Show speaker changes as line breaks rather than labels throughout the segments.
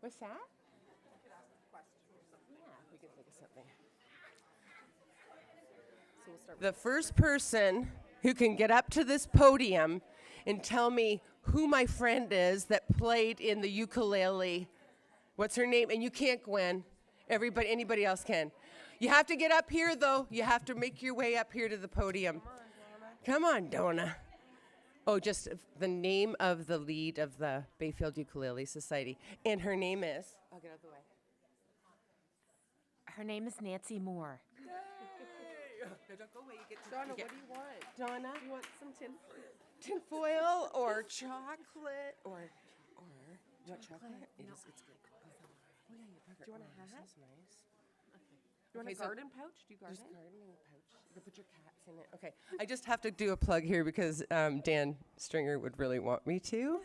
What's that? Yeah, we can think of something. So we'll start. The first person who can get up to this podium and tell me who my friend is that played in the ukulele. What's her name? And you can't, Gwen. Anybody else can. You have to get up here, though. You have to make your way up here to the podium. Come on, Donna. Oh, just the name of the lead of the Bayfield Ukulele Society. And her name is? I'll get out of the way.
Her name is Nancy Moore.
Yay! No, don't go away. You get to
Donna, what do you want?
Donna?
Do you want some
Tin foil or chocolate or you want chocolate? It's good. Oh yeah,
Do you want a hat?
This is nice.
You want
Okay,
a
so
garden pouch? Do you garden?
Just gardening pouch. You can put your cats in it. Okay, I just have to do a plug here because Dan Stringer would really want me to.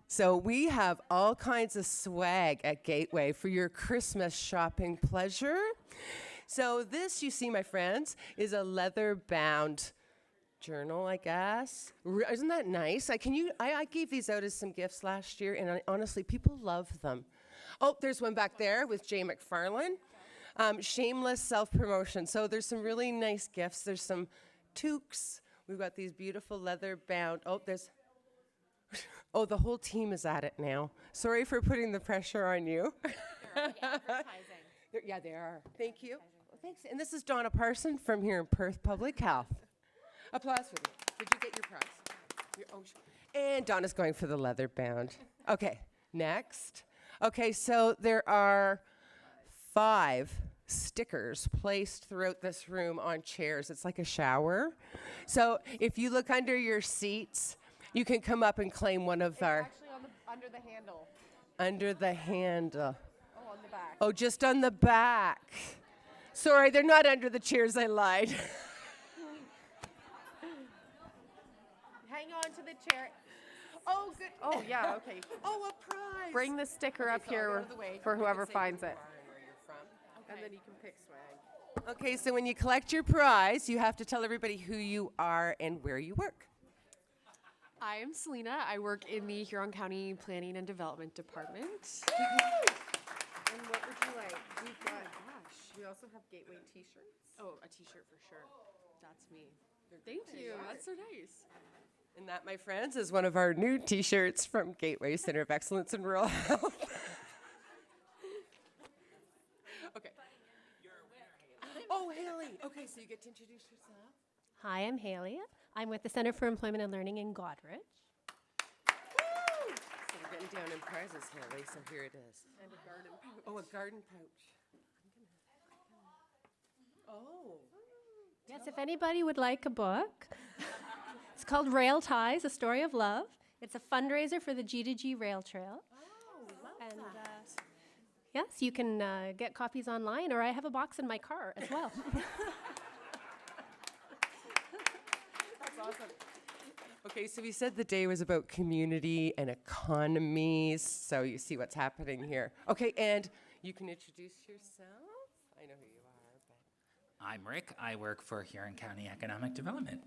So we have all kinds of swag at Gateway for your Christmas shopping pleasure. So this, you see, my friends, is a leather-bound journal, I guess. Isn't that nice? I gave these out as some gifts last year, and honestly, people love them. Oh, there's one back there with Jay McFarlane. Shameless self-promotion. So there's some really nice gifts. There's some toques. We've got these beautiful leather-bound. The whole team is at it now. Sorry for putting the pressure on you.
They're advertising.
Yeah, they are. Thank you. Well, thanks. And this is Donna Parson from here in Perth Public Health. Applause for me. Did you get your prize? And Donna's going for the leather bound. Okay, next. Okay, so there are 5 stickers placed throughout this room on chairs. It's like a shower. So if you look under your seats, you can come up and claim one of our...
Actually under the handle.
Under the handle.
Oh, on the back.
Oh, just on the back. Sorry, they're not under the chairs. I lied.
Hang on to the chair.
Oh, good.
Oh, yeah, okay.
Oh, a prize.
Bring the sticker up
So I'll go
here
out of the way.
for
You can
whoever
say
finds
who you
it.
are and where you're from.
And then you can pick swag.
Okay, so when you collect your prize, you have to tell everybody who you are and where you work.
I am Selena. I work in the Huron County Planning and Development Department.
And what would you like? We've got, we also have Gateway t-shirts.
Oh, a t-shirt for sure. That's me. Thank you. That's so nice.
And that, my friends, is one of our new t-shirts from Gateway Center of Excellence in Rural Health. Okay. Oh, Haley. Okay, so you get to introduce yourself.
Hi, I'm Haley. I'm with the Center for Employment and Learning in Godrich.
So we're getting down in prizes, Haley, so here it is.
And a garden pouch.
Oh, a garden pouch. Oh.
Yes, if anybody would like a book, it's called Rail Ties, A Story of Love. It's a fundraiser for the G2G Rail Trail.
Oh, love
And
that.
yes, you can get copies online, or I have a box in my car as well.
That's awesome. Okay, so we said the day was about community and economies, so you see what's happening here. Okay, and you can introduce yourself. I know who you are, but...
I'm Rick. I work for Huron County Economic Development.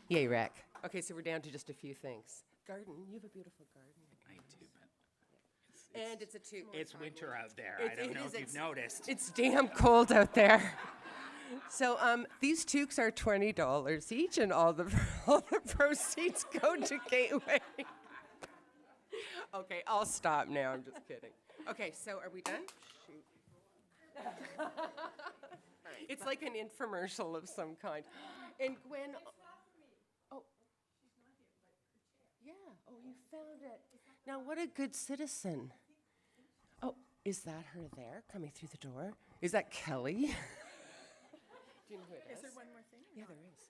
Yay, Rick. Okay, so we're down to just a few things. Garden, you have a beautiful garden.
I do, but
And it's a toque.
it's winter out there.
It-
I don't
it
know
is,
if you've noticed.
It's damn cold out there. So these toques are $20 each, and all the proceeds go to Gateway. Okay, I'll stop now. I'm just kidding. Okay, so are we done? Shoot. It's like an infomercial of some kind. And Gwen. Oh. Yeah. Oh, you found it. Now, what a good citizen. Oh, is that her there coming through the door? Is that Kelly? Do you know who it is?
Is there one more thing?
Yeah, there is.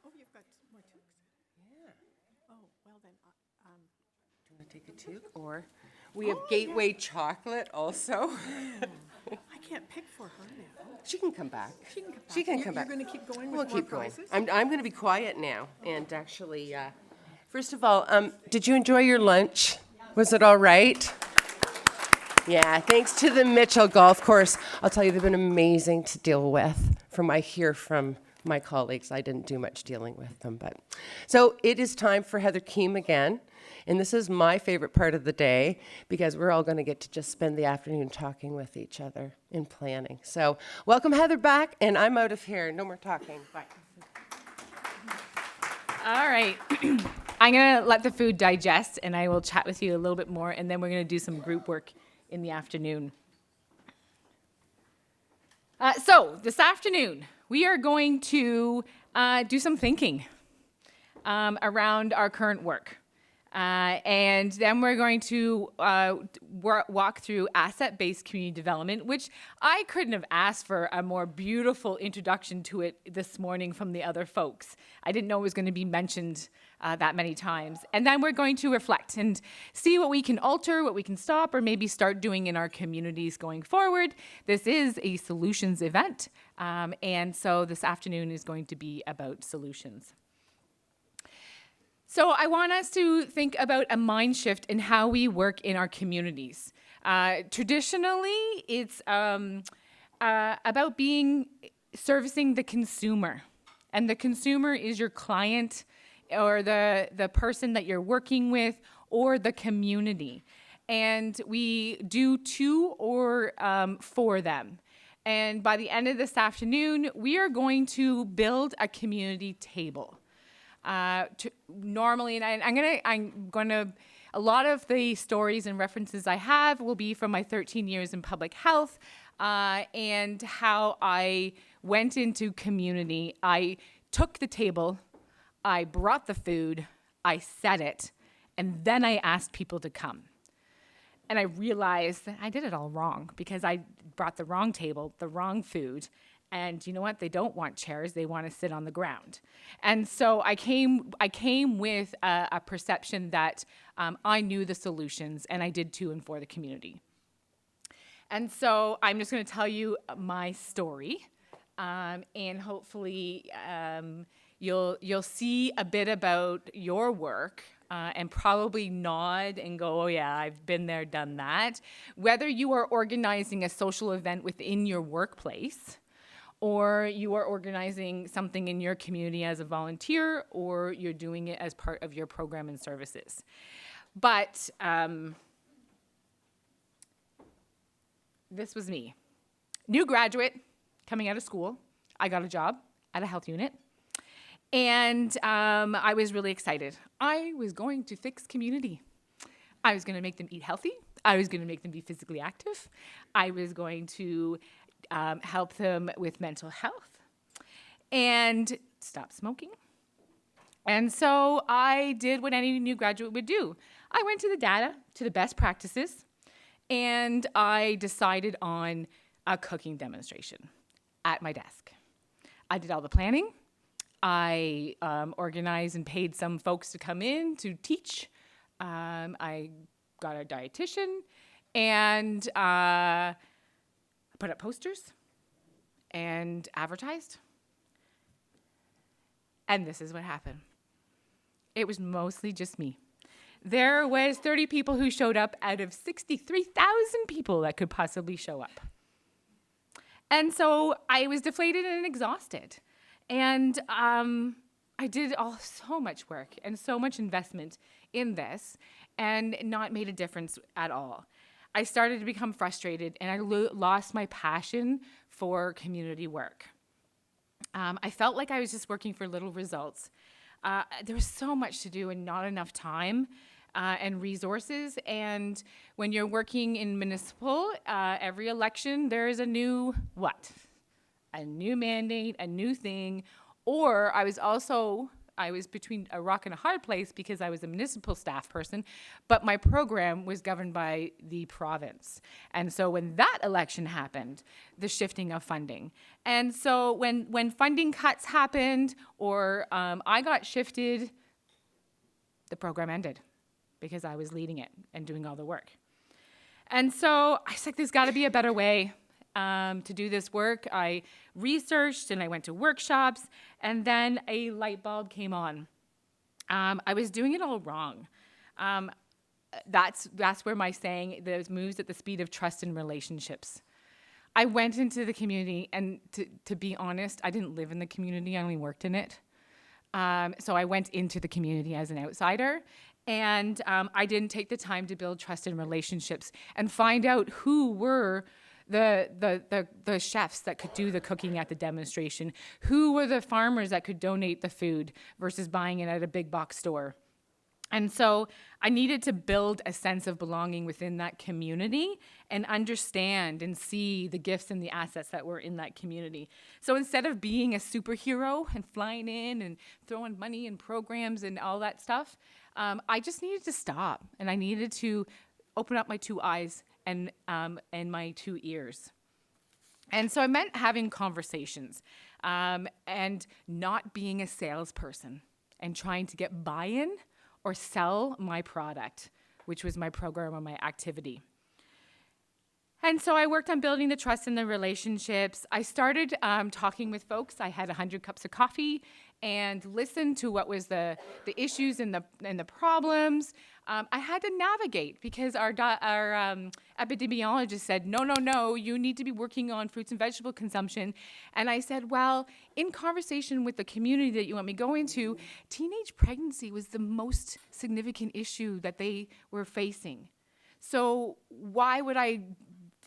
Oh, you've got more toques.
Yeah.
Oh, well then,
Do you want to take a toque? Or we have Gateway chocolate also.
I can't pick for her now.
She can come back.
She can
come back.
You're going to keep going with
We'll
more
keep going.
prizes?
I'm going to be quiet now. And actually, first of all, did you enjoy your lunch? Was it all right? Yeah, thanks to the Mitchell Golf Course. I'll tell you, they've been amazing to deal with from I hear from my colleagues. I didn't do much dealing with them. But so it is time for Heather Keem again. And this is my favorite part of the day because we're all going to get to just spend the afternoon talking with each other and planning. So welcome Heather back, and I'm out of here. No more talking. Bye.
All right. I'm going to let the food digest, and I will chat with you a little bit more, and then we're going to do some group work in the afternoon. So this afternoon, we are going to do some thinking around our current work. And then we're going to walk through asset-based community development, which I couldn't have asked for a more beautiful introduction to it this morning from the other folks. I didn't know it was going to be mentioned that many times. And then we're going to reflect and see what we can alter, what we can stop, or maybe start doing in our communities going forward. This is a solutions event, and so this afternoon is going to be about solutions. So I want us to think about a mind shift in how we work in our communities. Traditionally, it's about servicing the consumer. And the consumer is your client or the person that you're working with or the community. And we do to or for them. And by the end of this afternoon, we are going to build a community table. Normally, and I'm gonna, a lot of the stories and references I have will be from my 13 years in public health and how I went into community. I took the table, I brought the food, I set it, and then I asked people to come. And I realized that I did it all wrong because I brought the wrong table, the wrong food. And you know what? They don't want chairs. They want to sit on the ground. And so I came with a perception that I knew the solutions, and I did to and for the community. And so I'm just going to tell you my story, and hopefully you'll see a bit about your work. And probably nod and go, oh yeah, I've been there, done that. Whether you are organizing a social event within your workplace, or you are organizing something in your community as a volunteer, or you're doing it as part of your program and services. But this was me. New graduate, coming out of school. I got a job at a health unit. And I was really excited. I was going to fix community. I was going to make them eat healthy. I was going to make them be physically active. I was going to help them with mental health and stop smoking. And so I did what any new graduate would do. I went to the data, to the best practices, and I decided on a cooking demonstration at my desk. I did all the planning. I organized and paid some folks to come in to teach. I got a dietitian and put up posters and advertised. And this is what happened. It was mostly just me. There was 30 people who showed up out of 63,000 people that could possibly show up. And so I was deflated and exhausted. And I did so much work and so much investment in this and not made a difference at all. I started to become frustrated and I lost my passion for community work. I felt like I was just working for little results. There was so much to do and not enough time and resources. And when you're working in municipal, every election there is a new what? A new mandate, a new thing. Or I was between a rock and a hard place because I was a municipal staff person, but my program was governed by the province. And so when that election happened, the shifting of funding. And so when funding cuts happened or I got shifted, the program ended because I was leading it and doing all the work. And so I was like, there's got to be a better way to do this work. I researched and I went to workshops, and then a light bulb came on. I was doing it all wrong. That's where my saying, "There's moves at the speed of trust in relationships." I went into the community, and to be honest, I didn't live in the community, I only worked in it. So I went into the community as an outsider, and I didn't take the time to build trust and relationships and find out who were the chefs that could do the cooking at the demonstration, who were the farmers that could donate the food versus buying it at a big box store. And so I needed to build a sense of belonging within that community and understand and see the gifts and the assets that were in that community. So instead of being a superhero and flying in and throwing money and programs and all that stuff, I just needed to stop, and I needed to open up my 2 eyes and my 2 ears. And so I meant having conversations and not being a salesperson and trying to get buy-in or sell my product, which was my program or my activity. And so I worked on building the trust and the relationships. I started talking with folks. I had 100 cups of coffee and listened to what was the issues and the problems. I had to navigate because our epidemiologist said, no, you need to be working on fruits and vegetable consumption. And I said, well, in conversation with the community that you want me to go into, teenage pregnancy was the most significant issue that they were facing. So why would I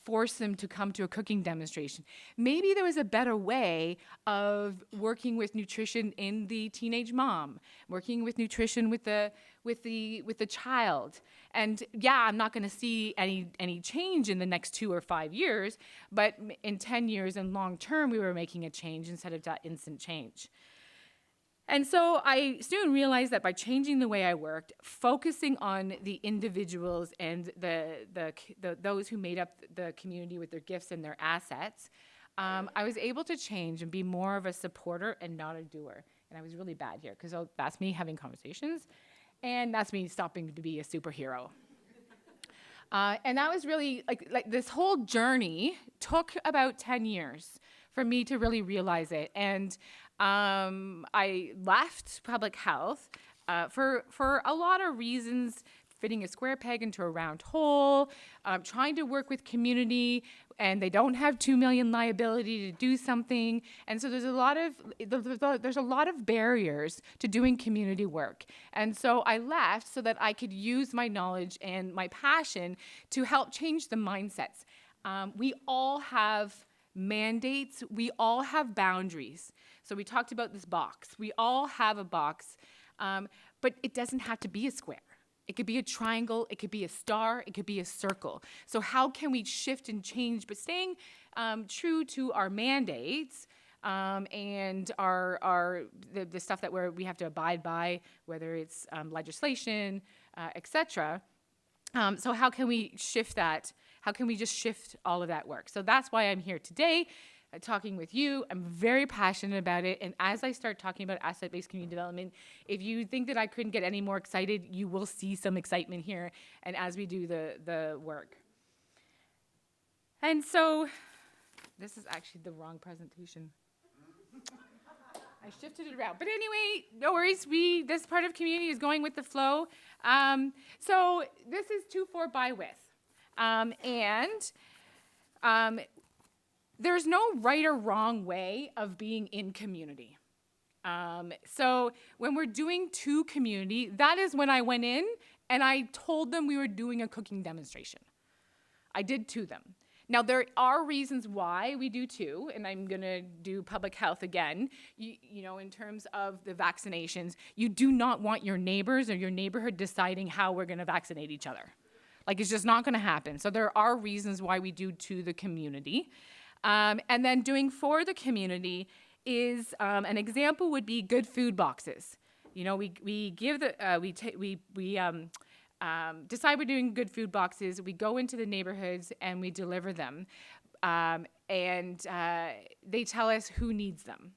force them to come to a cooking demonstration? Maybe there was a better way of working with nutrition in the teenage mom, working with nutrition with the child. And yeah, I'm not going to see any change in the next 2 or 5 years, but in 10 years and long term, we were making a change instead of that instant change. And so I soon realized that by changing the way I worked, focusing on the individuals and those who made up the community with their gifts and their assets, I was able to change and be more of a supporter and not a doer. And I was really bad here because that's me having conversations, and that's me stopping to be a superhero. And that was really like this whole journey took about 10 years for me to really realize it. And I left public health for a lot of reasons, fitting a square peg into a round hole, trying to work with community, and they don't have $2 million liability to do something. And so there's a lot of barriers to doing community work. And so I left so that I could use my knowledge and my passion to help change the mindsets. We all have mandates. We all have boundaries. So we talked about this box. We all have a box, but it doesn't have to be a square. It could be a triangle, it could be a star, it could be a circle. So how can we shift and change, but staying true to our mandates and the stuff that we have to abide by, whether it's legislation, etc. So how can we shift that? How can we just shift all of that work? So that's why I'm here today, talking with you. I'm very passionate about it. And as I start talking about asset-based community development, if you think that I couldn't get any more excited, you will see some excitement here and as we do the work. And so this is actually the wrong presentation. I shifted it around. But anyway, no worries. This part of community is going with the flow. So this is 2-4 by width. There's no right or wrong way of being in community. So when we're doing to community, that is when I went in and I told them we were doing a cooking demonstration. I did to them. Now, there are reasons why we do two, and I'm going to do public health again. You know, in terms of the vaccinations, you do not want your neighbors or your neighborhood deciding how we're going to vaccinate each other. Like, it's just not going to happen. So there are reasons why we do to the community. And then doing for the community is, an example would be good food boxes. You know, we give the, decide we're doing good food boxes, we go into the neighborhoods and we deliver them. And they tell us who needs them.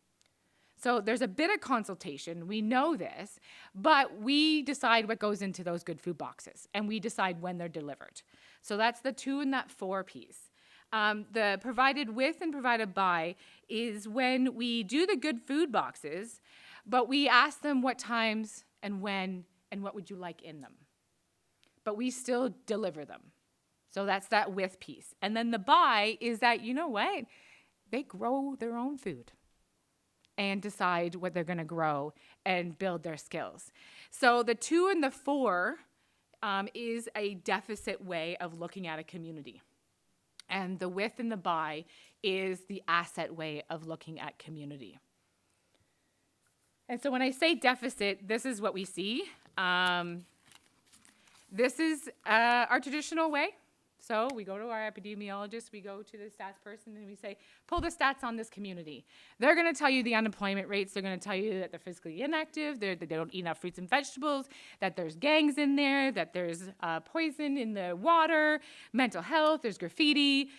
So there's a bit of consultation, we know this, but we decide what goes into those good food boxes and we decide when they're delivered. So that's the 2 and that 4 piece. The provided with and provided by is when we do the good food boxes, but we ask them what times and when and what would you like in them. But we still deliver them. So that's that with piece. And then the by is that, you know what? They grow their own food and decide what they're going to grow and build their skills. So the 2 and the 4 is a deficit way of looking at a community. And the with and the by is the asset way of looking at community. And so when I say deficit, this is what we see. This is our traditional way. So we go to our epidemiologist, we go to the stats person, and we say, pull the stats on this community. They're going to tell you the unemployment rates. They're going to tell you that they're physically inactive, that they don't eat enough fruits and vegetables, that there's gangs in there, that there's poison in the water, mental health, there's graffiti,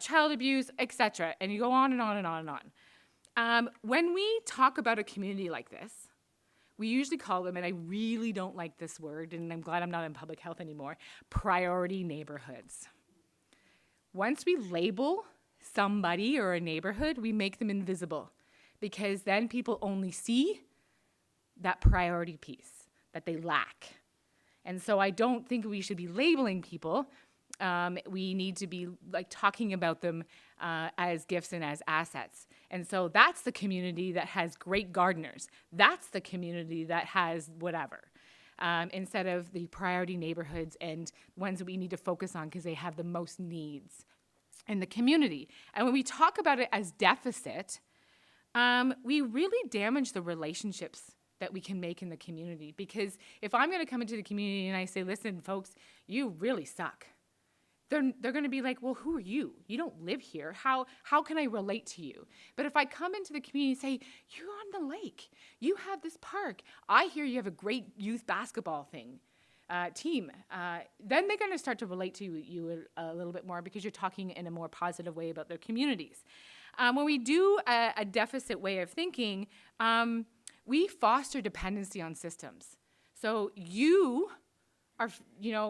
child abuse, etc. And you go on and on and on and on. When we talk about a community like this, we usually call them, and I really don't like this word, and I'm glad I'm not in public health anymore, priority neighborhoods. Once we label somebody or a neighborhood, we make them invisible, because then people only see that priority piece that they lack. And so I don't think we should be labeling people. We need to be like talking about them as gifts and as assets. And so that's the community that has great gardeners. That's the community that has whatever. Instead of the priority neighborhoods and ones that we need to focus on because they have the most needs in the community. And when we talk about it as deficit, we really damage the relationships that we can make in the community. Because if I'm going to come into the community and I say, listen, folks, you really suck. They're going to be like, well, who are you? You don't live here. How can I relate to you? But if I come into the community and say, you're on the lake. You have this park. I hear you have a great youth basketball team. Then they're going to start to relate to you a little bit more because you're talking in a more positive way about their communities. When we do a deficit way of thinking, we foster dependency on systems. So you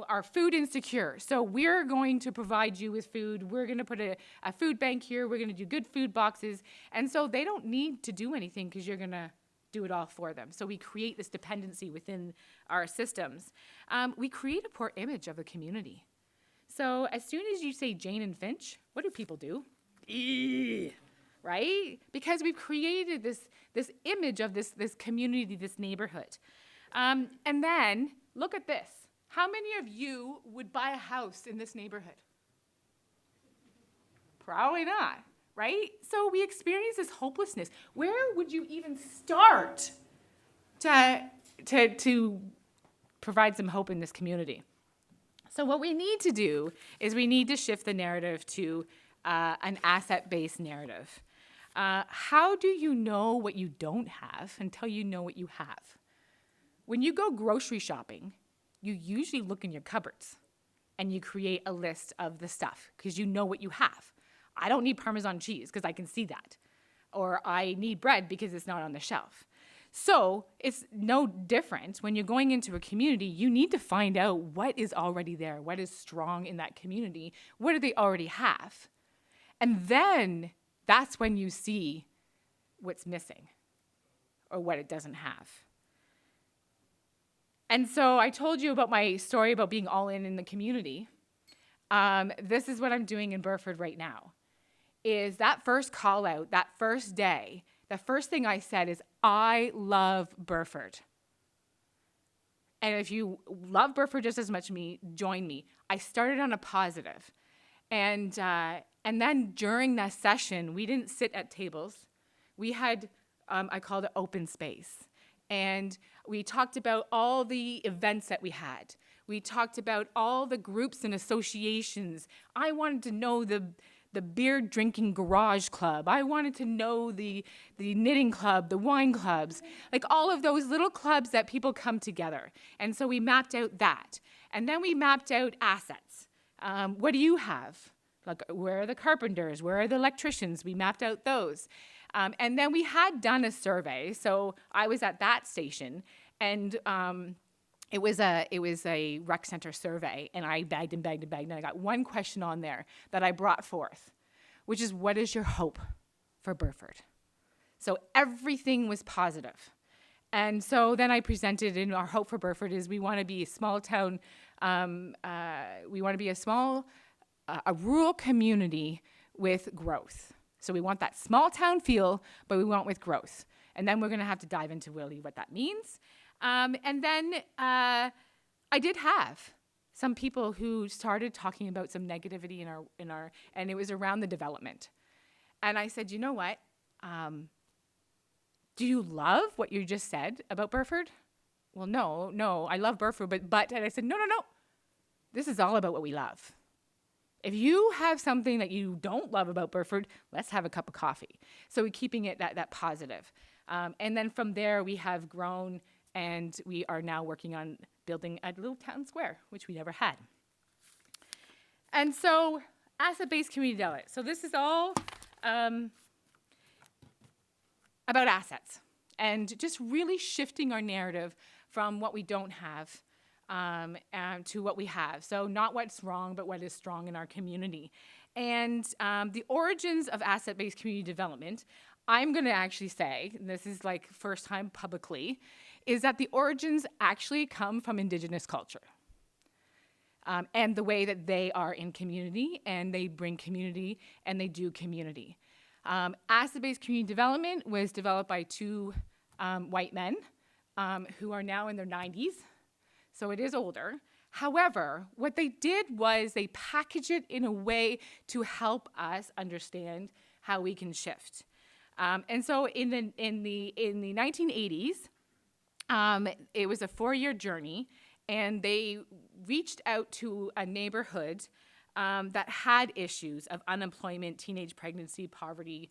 are food insecure. So we're going to provide you with food. We're going to put a food bank here. We're going to do good food boxes. And so they don't need to do anything because you're going to do it all for them. So we create this dependency within our systems. We create a poor image of the community. So as soon as you say Jane and Finch, what do people do? Right? Because we've created this image of this community, this neighborhood. And then look at this. How many of you would buy a house in this neighborhood? Probably not, right? So we experience this hopelessness. Where would you even start to provide some hope in this community? So what we need to do is we need to shift the narrative to an asset-based narrative. How do you know what you don't have until you know what you have? When you go grocery shopping, you usually look in your cupboards and you create a list of the stuff because you know what you have. I don't need Parmesan cheese because I can see that. Or I need bread because it's not on the shelf. So it's no different when you're going into a community. You need to find out what is already there, what is strong in that community, what do they already have? And then that's when you see what's missing or what it doesn't have. And so I told you about my story about being all in the community. This is what I'm doing in Burford right now. Is that first call out, that first day, the first thing I said is, I love Burford. And if you love Burford just as much as me, join me. I started on a positive. And then during that session, we didn't sit at tables. We had, I called it open space. And we talked about all the events that we had. We talked about all the groups and associations. I wanted to know the beer drinking garage club. I wanted to know the knitting club, the wine clubs, like all of those little clubs that people come together. And so we mapped out that. And then we mapped out assets. What do you have? Like, where are the carpenters? Where are the electricians? We mapped out those. And then we had done a survey. So I was at that station, and it was a rec center survey, and I begged and begged and begged, and I got one question on there that I brought forth, which is, what is your hope for Burford? So everything was positive. And so then I presented, and our hope for Burford is we want to be a small town, we want to be a small a rural community with growth. So we want that small town feel, but we want with growth. And then we're going to have to dive into really what that means. And then I did have some people who started talking about some negativity in our, and it was around the development. And I said, you know what? Do you love what you just said about Burford? Well, no, I love Burford, but, and I said, no. This is all about what we love. If you have something that you don't love about Burford, let's have a cup of coffee. So we're keeping it that positive. And then from there, we have grown, and we are now working on building a little town square, which we never had. And so asset-based community development. So this is all about assets and just really shifting our narrative from what we don't have to what we have. So not what's wrong, but what is strong in our community. And the origins of asset-based community development, I'm going to actually say, and this is like first time publicly, is that the origins actually come from Indigenous culture. And the way that they are in community, and they bring community, and they do community. Asset-based community development was developed by two white men who are now in their 90s, so it is older. However, what they did was they packaged it in a way to help us understand how we can shift. And so in the 1980s, it was a 4-year journey, and they reached out to a neighborhood that had issues of unemployment, teenage pregnancy, poverty,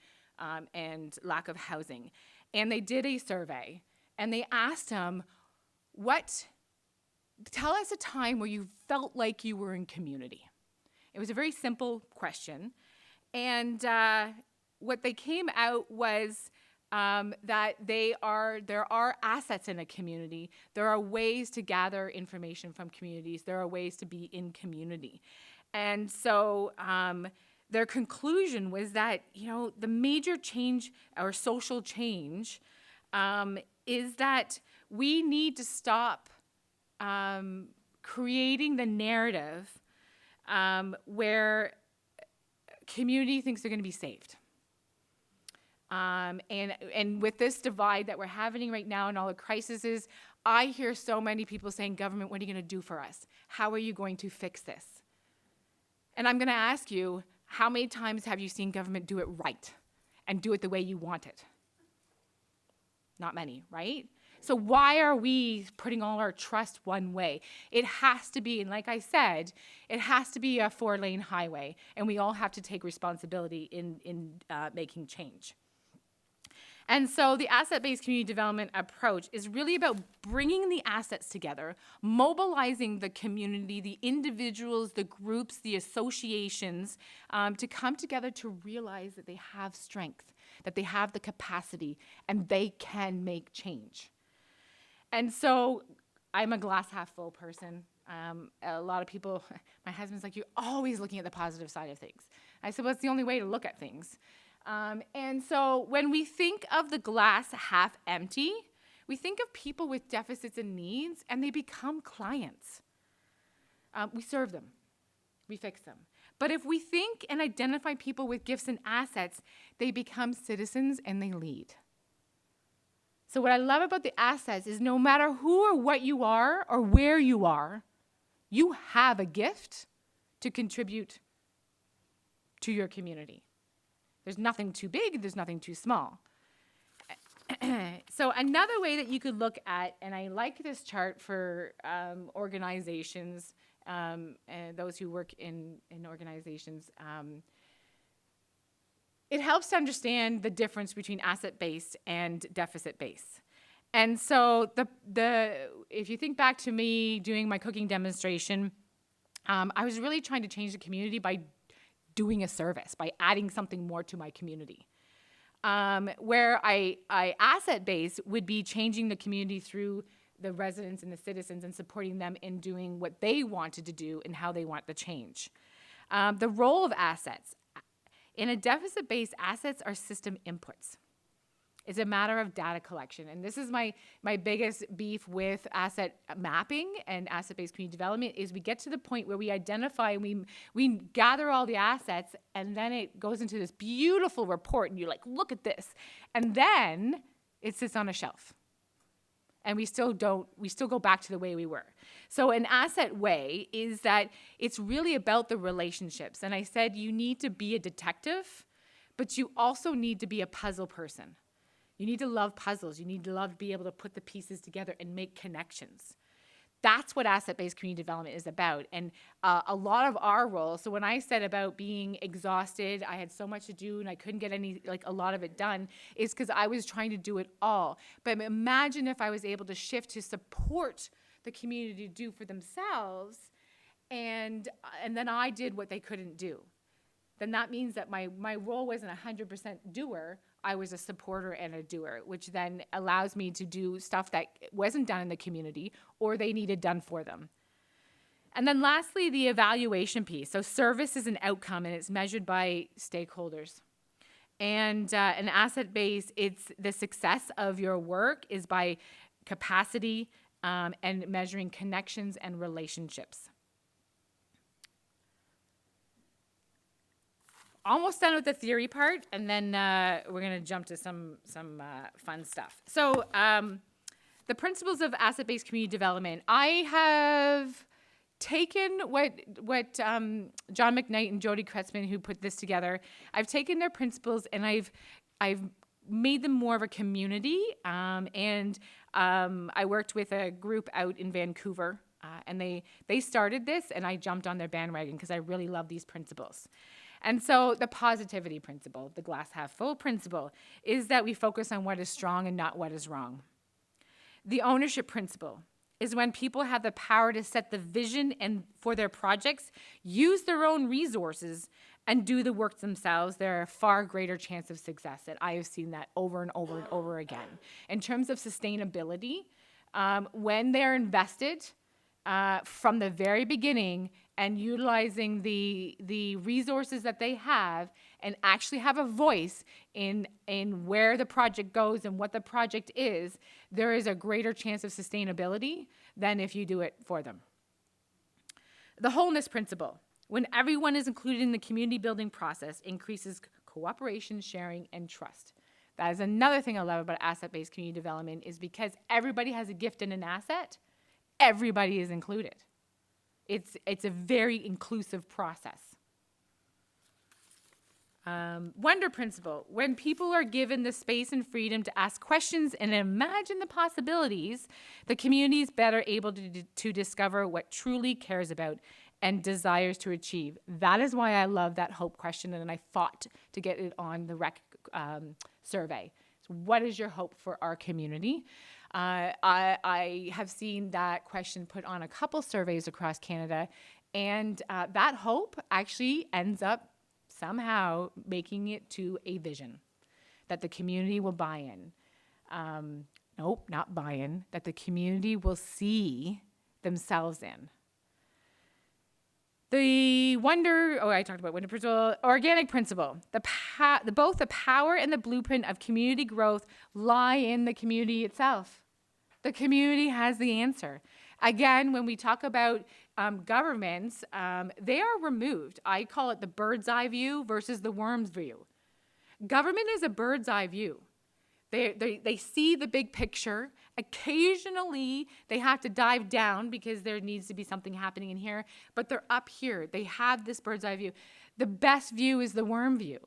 and lack of housing. And they did a survey, and they asked them, tell us a time where you felt like you were in community. It was a very simple question. And what they came out was that there are assets in a community. There are ways to gather information from communities. There are ways to be in community. And so their conclusion was that, the major change or social change is that we need to stop creating the narrative where community thinks they're going to be saved. And with this divide that we're having right now and all the crises, I hear so many people saying, government, what are you going to do for us? How are you going to fix this? And I'm going to ask you, how many times have you seen government do it right and do it the way you want it? Not many, right? So why are we putting all our trust one way? It has to be, and like I said, it has to be a 4-lane highway, and we all have to take responsibility in making change. And so the asset-based community development approach is really about bringing the assets together, mobilizing the community, the individuals, the groups, the associations, to come together to realize that they have strength, that they have the capacity, and they can make change. And so I'm a glass half full person. A lot of people, my husband's like, you're always looking at the positive side of things. I said, well, it's the only way to look at things. And so when we think of the glass half empty, we think of people with deficits and needs, and they become clients. We serve them. We fix them. But if we think and identify people with gifts and assets, they become citizens and they lead. So what I love about the assets is no matter who or what you are or where you are, you have a gift to contribute to your community. There's nothing too big, there's nothing too small. So another way that you could look at, and I like this chart for organizations and those who work in organizations, it helps to understand the difference between asset-based and deficit-based. And so if you think back to me doing my cooking demonstration, I was really trying to change the community by doing a service, by adding something more to my community. Where I asset-based would be changing the community through the residents and the citizens and supporting them in doing what they wanted to do and how they want the change. The role of assets. In a deficit-based, assets are system inputs. It's a matter of data collection. And this is my biggest beef with asset mapping and asset-based community development is we get to the point where we identify, we gather all the assets, and then it goes into this beautiful report, and you're like, look at this. And then it sits on a shelf. And we still go back to the way we were. So an asset way is that it's really about the relationships. And I said you need to be a detective, but you also need to be a puzzle person. You need to love puzzles. You need to love to be able to put the pieces together and make connections. That's what asset-based community development is about. And a lot of our roles, so when I said about being exhausted, I had so much to do and I couldn't get a lot of it done, is because I was trying to do it all. But imagine if I was able to shift to support the community to do for themselves, and then I did what they couldn't do. Then that means that my role wasn't 100% doer. I was a supporter and a doer, which then allows me to do stuff that wasn't done in the community or they needed done for them. And then lastly, the evaluation piece. So service is an outcome and it's measured by stakeholders. And an asset base, it's the success of your work is by capacity and measuring connections and relationships. Almost done with the theory part, and then we're going to jump to some fun stuff. So the principles of asset-based community development. I have taken what John McKnight and Jody Kretzman, who put this together, I've taken their principles and I've made them more of a community. And I worked with a group out in Vancouver, and they started this, and I jumped on their bandwagon because I really love these principles. And so the positivity principle, the glass half full principle, is that we focus on what is strong and not what is wrong. The ownership principle is when people have the power to set the vision and for their projects, use their own resources, and do the work themselves, there are a far greater chance of success. And I have seen that over and over and over again. In terms of sustainability, when they're invested from the very beginning and utilizing the resources that they have and actually have a voice in where the project goes and what the project is, there is a greater chance of sustainability than if you do it for them. The wholeness principle. When everyone is included in the community building process, increases cooperation, sharing, and trust. That is another thing I love about asset-based community development is because everybody has a gift and an asset, everybody is included. It's a very inclusive process. Wonder principle. When people are given the space and freedom to ask questions and imagine the possibilities, the community is better able to discover what truly cares about and desires to achieve. That is why I love that hope question, and I fought to get it on the REC survey. So what is your hope for our community? I have seen that question put on a couple surveys across Canada, and that hope actually ends up somehow making it to a vision that the community will buy in. Nope, not buy in, that the community will see themselves in. I talked about wonder principle, organic principle. Both the power and the blueprint of community growth lie in the community itself. The community has the answer. Again, when we talk about governments, they are removed. I call it the bird's eye view versus the worm's view. Government is a bird's eye view. They see the big picture. Occasionally, they have to dive down because there needs to be something happening in here, but they're up here. They have this bird's eye view. The best view is the worm view.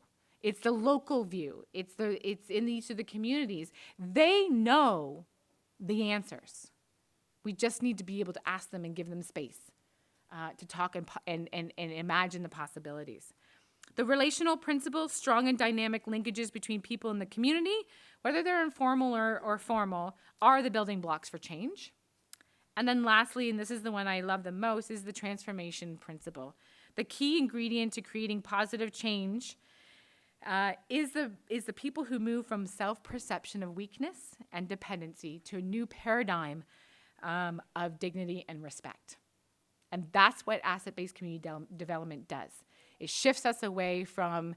It's the local view. It's in each of the communities. They know the answers. We just need to be able to ask them and give them space to talk and imagine the possibilities. The relational principles, strong and dynamic linkages between people in the community, whether they're informal or formal, are the building blocks for change. And then lastly, and this is the one I love the most, is the transformation principle. The key ingredient to creating positive change is the people who move from self-perception of weakness and dependency to a new paradigm of dignity and respect. And that's what asset-based community development does. It shifts us away from,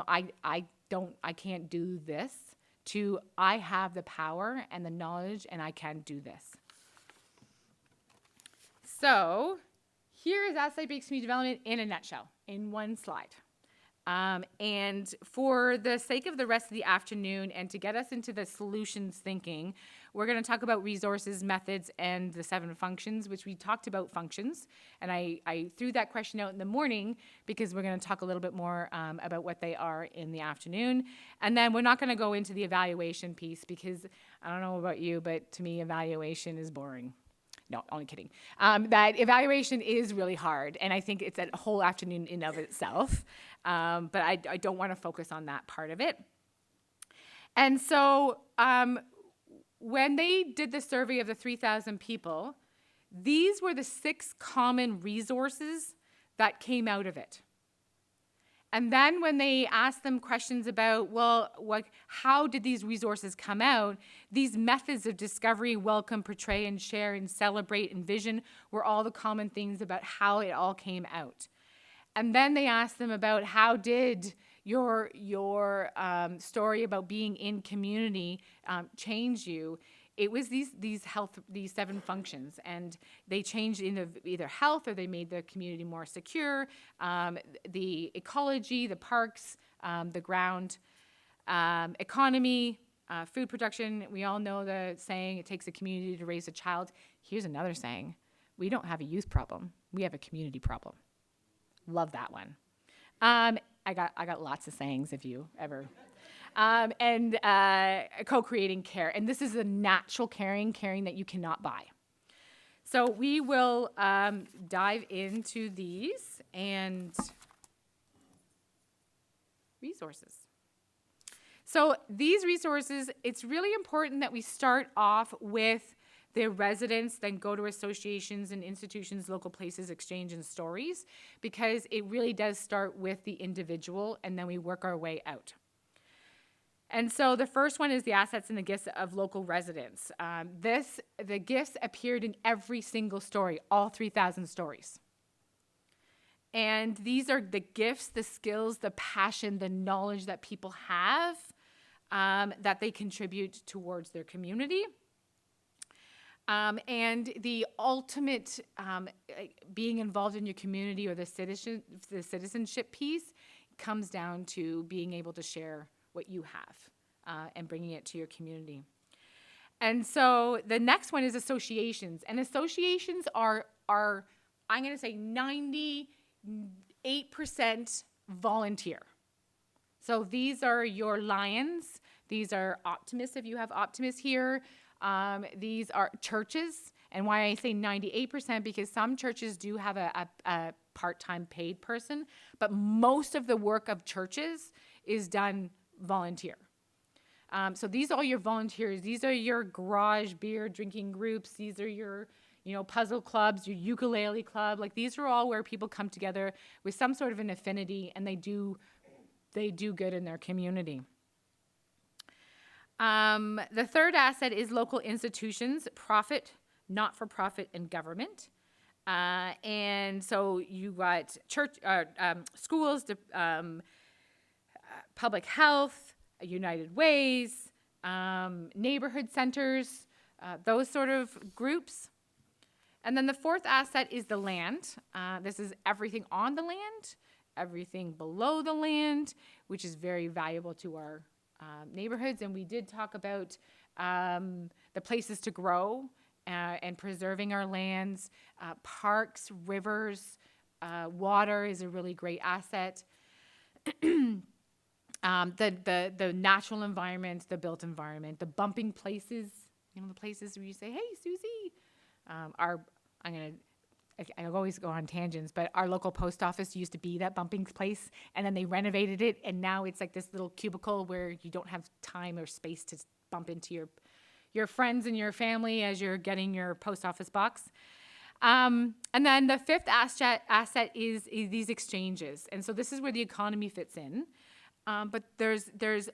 I can't do this, to I have the power and the knowledge and I can do this. So here is asset-based community development in a nutshell, in one slide. And for the sake of the rest of the afternoon and to get us into the solutions thinking, we're going to talk about resources, methods, and the 7 functions, which we talked about functions. And I threw that question out in the morning because we're going to talk a little bit more about what they are in the afternoon. And then we're not going to go into the evaluation piece because I don't know about you, but to me, evaluation is boring. No, only kidding. That evaluation is really hard, and I think it's a whole afternoon in of itself. But I don't want to focus on that part of it. And so when they did the survey of the 3,000 people, these were the 6 common resources that came out of it. And then when they asked them questions about, well, how did these resources come out? These methods of discovery, welcome, portray, and share, and celebrate, and vision were all the common things about how it all came out. And then they asked them about how did your story about being in community change you? It was these 7 functions, and they changed in either health or they made the community more secure, the ecology, the parks, the ground, economy, food production. We all know the saying, it takes a community to raise a child. Here's another saying, we don't have a youth problem, we have a community problem. Love that one. I got lots of sayings if you ever... and co-creating care. And this is a natural caring that you cannot buy. So we will dive into these and resources. So these resources, it's really important that we start off with the residents, then go to associations and institutions, local places, exchange, and stories, because it really does start with the individual, and then we work our way out. And so the first one is the assets and the gifts of local residents. The gifts appeared in every single story, all 3,000 stories. And these are the gifts, the skills, the passion, the knowledge that people have that they contribute towards their community. And the ultimate being involved in your community or the citizenship piece comes down to being able to share what you have and bringing it to your community. And so the next one is associations. And associations are I'm going to say 98% volunteer. So these are your Lions. These are Optimists, if you have Optimists here. These are churches. And why I say 98%, because some churches do have a part-time paid person, but most of the work of churches is done volunteer. So these are your volunteers. These are your garage beer drinking groups. These are your, puzzle clubs, your ukulele club. Like, these are all where people come together with some sort of an affinity, and they do good in their community. The third asset is local institutions, profit, not-for-profit, and government. And so you got church, schools, public health, United Ways, neighborhood centers, those sort of groups. And then the fourth asset is the land. This is everything on the land, everything below the land, which is very valuable to our neighborhoods. And we did talk about the places to grow and preserving our lands, parks, rivers, water is a really great asset. The natural environment, the built environment, the bumping places, the places where you say, hey, Susie. I always go on tangents, but our local post office used to be that bumping place, and then they renovated it, and now it's like this little cubicle where you don't have time or space to bump into your friends and your family as you're getting your post office box. And then the fifth asset is these exchanges. And so this is where the economy fits in. But there's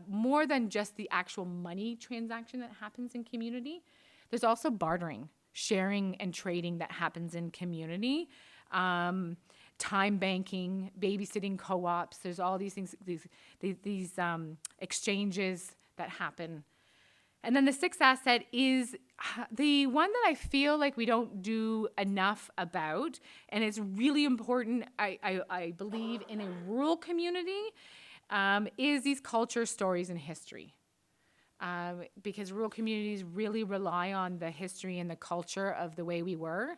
more than just the actual money transaction that happens in community. There's also bartering, sharing, and trading that happens in community. Time banking, babysitting co-ops. There's all these things, these exchanges that happen. And then the sixth asset is the one that I feel like we don't do enough about, and it's really important, I believe, in a rural community, is these culture, stories, and history. Because rural communities really rely on the history and the culture of the way we were.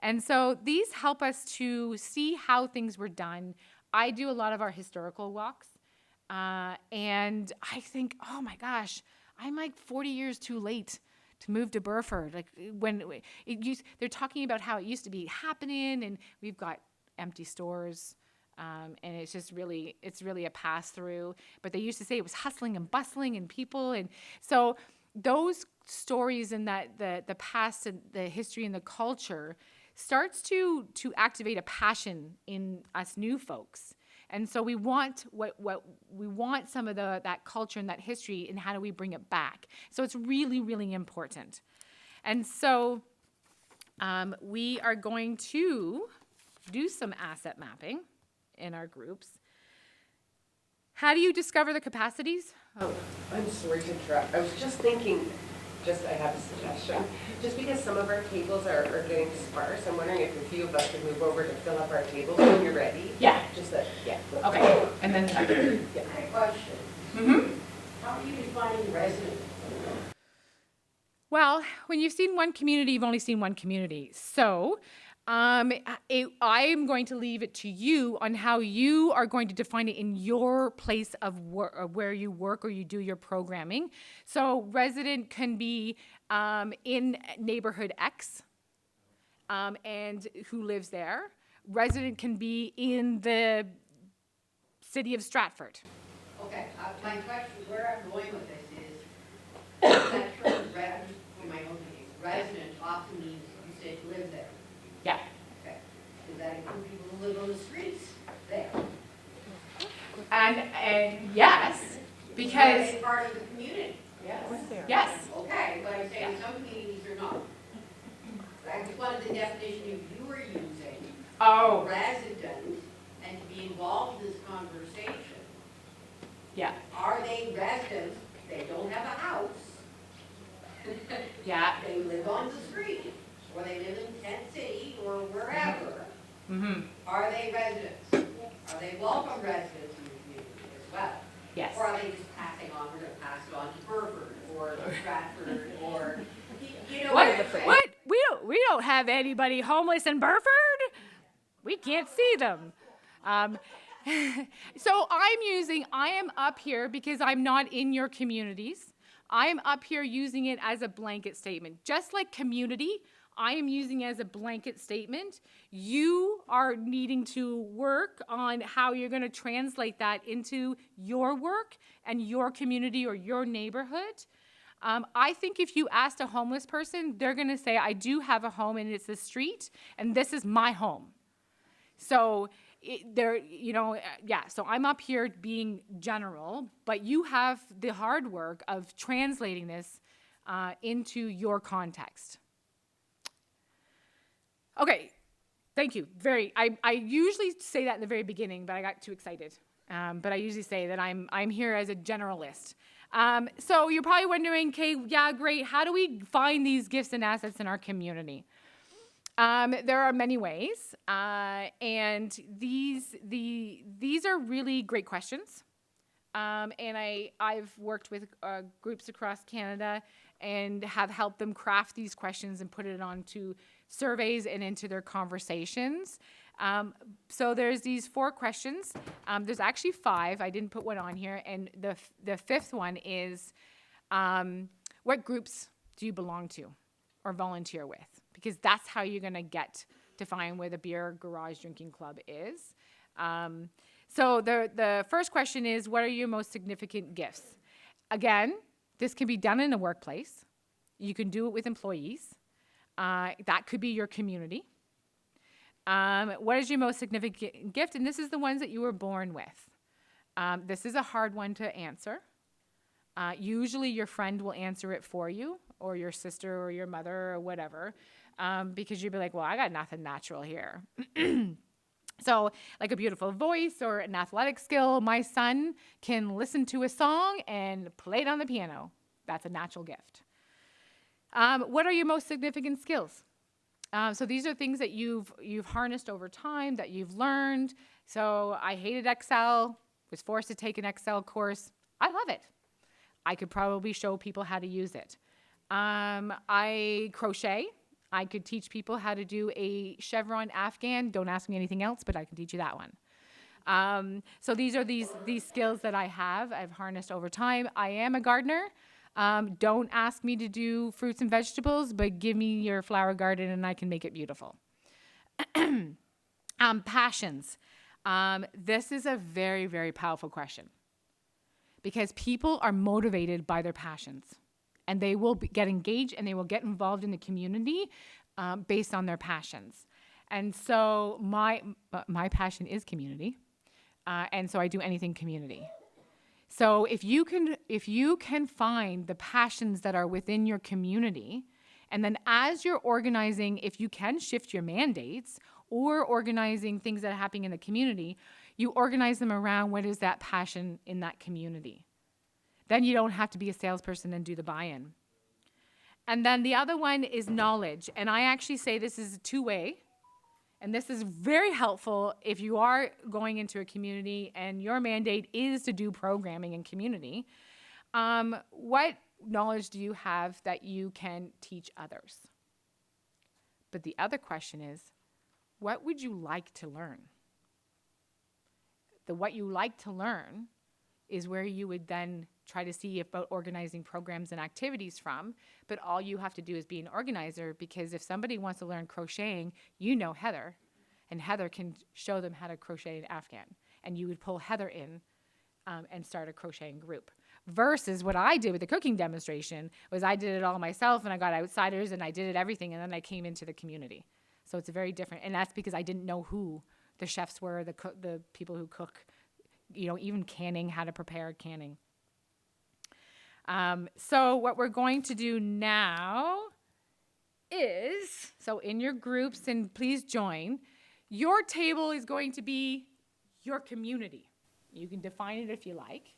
And so these help us to see how things were done. I do a lot of our historical walks, and I think, oh my gosh, I'm like 40 years too late to move to Burford. Like they're talking about how it used to be happening, and we've got empty stores, and it's just really, it's really a pass through. But they used to say it was hustling and bustling and people, and so those stories and that the past and the history and the culture starts to activate a passion in us new folks. And so we want we want some of that culture and that history, and how do we bring it back? So it's really, really important. And so we are going to do some asset mapping in our groups. How do you discover the capacities?
Oh, I'm sorry to interrupt. I was just thinking, I have a suggestion. Just because some of our tables are getting sparse, I'm wondering if a few of us could move over to fill up our tables when you're ready.
Yeah.
Just that, yeah.
Okay. And then.
Yeah.
Question.
Mm-hmm.
How are you defining resident?
Well, when you've seen one community, you've only seen one community. So I am going to leave it to you on how you are going to define it in your place of work, where you work or you do your programming. So resident can be in neighborhood X and who lives there. Resident can be in the city of Stratford.
Okay, my question, where I'm going with this is, that term for my own case, resident often means you said you live there.
Yeah.
Okay. Does that include people who live on the streets there?
And yes, because
Are they part of the community?
Yes.
yes.
Okay, but I'm saying some communities are not. I just wanted the definition you were using,
Oh,
resident, and to be involved in this conversation.
yeah.
Are they residents? They don't have a house.
Yeah.
They live on the street, or they live in Tent City, or wherever.
Mm-hmm.
Are they residents? Are they welcome residents in the community as well?
Yes.
Or are they just passing on, we're gonna pass it on to Burford, or Stratford, or, you know what I'm saying?
What? We don't have anybody homeless in Burford. We can't see them. So I am up here because I'm not in your communities. I'm up here using it as a blanket statement. Just like community, I am using it as a blanket statement. You are needing to work on how you're going to translate that into your work and your community or your neighborhood. I think if you asked a homeless person, they're going to say, I do have a home and it's a street, and this is my home. So so I'm up here being general, but you have the hard work of translating this into your context. Okay, thank you. I usually say that in the very beginning, but I got too excited. But I usually say that I'm here as a generalist. So you're probably wondering, okay, yeah, great. How do we find these gifts and assets in our community? There are many ways, and these are really great questions. And I've worked with groups across Canada and have helped them craft these questions and put it onto surveys and into their conversations. So there's these 4 questions. There's actually 5. I didn't put one on here. And the 5th one is, what groups do you belong to or volunteer with? Because that's how you're going to get to find where the beer garage drinking club is. So the first question is, what are your most significant gifts? Again, this can be done in a workplace. You can do it with employees. That could be your community. What is your most significant gift? And this is the ones that you were born with. This is a hard one to answer. Usually your friend will answer it for you, or your sister or your mother or whatever, because you'd be like, well, I got nothing natural here. So like a beautiful voice or an athletic skill, my son can listen to a song and play it on the piano. That's a natural gift. What are your most significant skills? So these are things that you've harnessed over time, that you've learned. So I hated Excel, was forced to take an Excel course. I love it. I could probably show people how to use it. I crochet. I could teach people how to do a chevron Afghan. Don't ask me anything else, but I can teach you that one. So these are these skills that I've harnessed over time. I am a gardener. Don't ask me to do fruits and vegetables, but give me your flower garden and I can make it beautiful. Passions. This is a very, very powerful question because people are motivated by their passions and they will get engaged and they will get involved in the community based on their passions. And so my passion is community. And so I do anything community. So if you can find the passions that are within your community, and then as you're organizing, if you can shift your mandates or organizing things that are happening in the community, you organize them around what is that passion in that community. Then you don't have to be a salesperson and do the buy-in. And then the other one is knowledge. And I actually say this is a two-way. And this is very helpful if you are going into a community and your mandate is to do programming in community. What knowledge do you have that you can teach others? But the other question is, what would you like to learn? The what you like to learn is where you would then try to see about organizing programs and activities from, but all you have to do is be an organizer, because if somebody wants to learn crocheting, you know Heather, and Heather can show them how to crochet an Afghan, and you would pull Heather in and start a crocheting group. Versus what I did with the cooking demonstration was I did it all myself, and I got outsiders, and I did it everything, and then I came into the community. So it's very different, and that's because I didn't know who the chefs were, the people who cook, even canning, how to prepare canning. So what we're going to do now is, so in your groups, and please join, your table is going to be your community. You can define it if you like,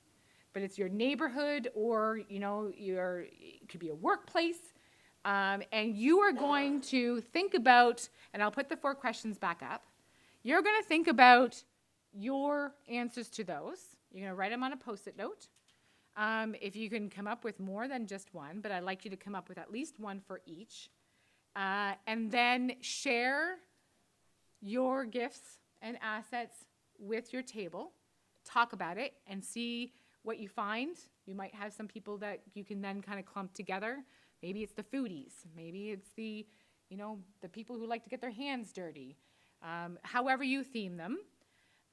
but it's your neighborhood or, it could be a workplace. And you are going to think about, and I'll put the 4 questions back up. You're going to think about your answers to those. You're going to write them on a Post-it note. If you can come up with more than just one, but I'd like you to come up with at least one for each. And then share your gifts and assets with your table. Talk about it and see what you find. You might have some people that you can then kind of clump together. Maybe it's the foodies. Maybe it's the people who like to get their hands dirty. However you theme them.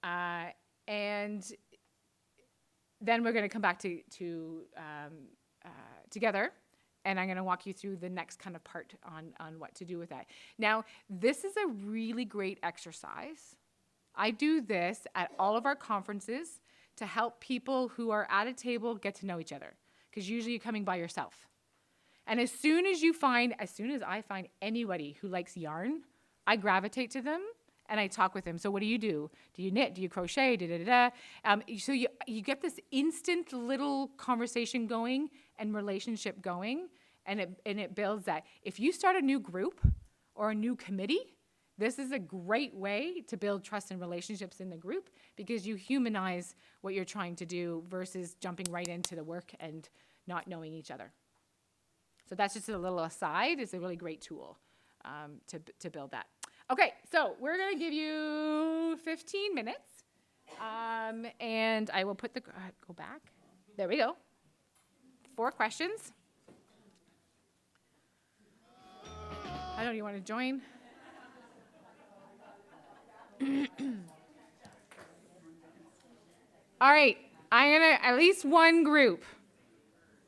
And then we're going to come back to together, and I'm going to walk you through the next kind of part on what to do with that. Now, this is a really great exercise. I do this at all of our conferences to help people who are at a table get to know each other, because usually you're coming by yourself. And as soon as I find anybody who likes yarn, I gravitate to them and I talk with them. So what do? Do you knit? Do you crochet? So you get this instant little conversation going and relationship going, and it builds that. If you start a new group or a new committee, this is a great way to build trust and relationships in the group, because you humanize what you're trying to do versus jumping right into the work and not knowing each other. So that's just a little aside. It's a really great tool to build that. Okay, so we're going to give you 15 minutes, and I will put go back. There we go. 4 questions. I don't even want to join. All right, I'm going to, at least one group.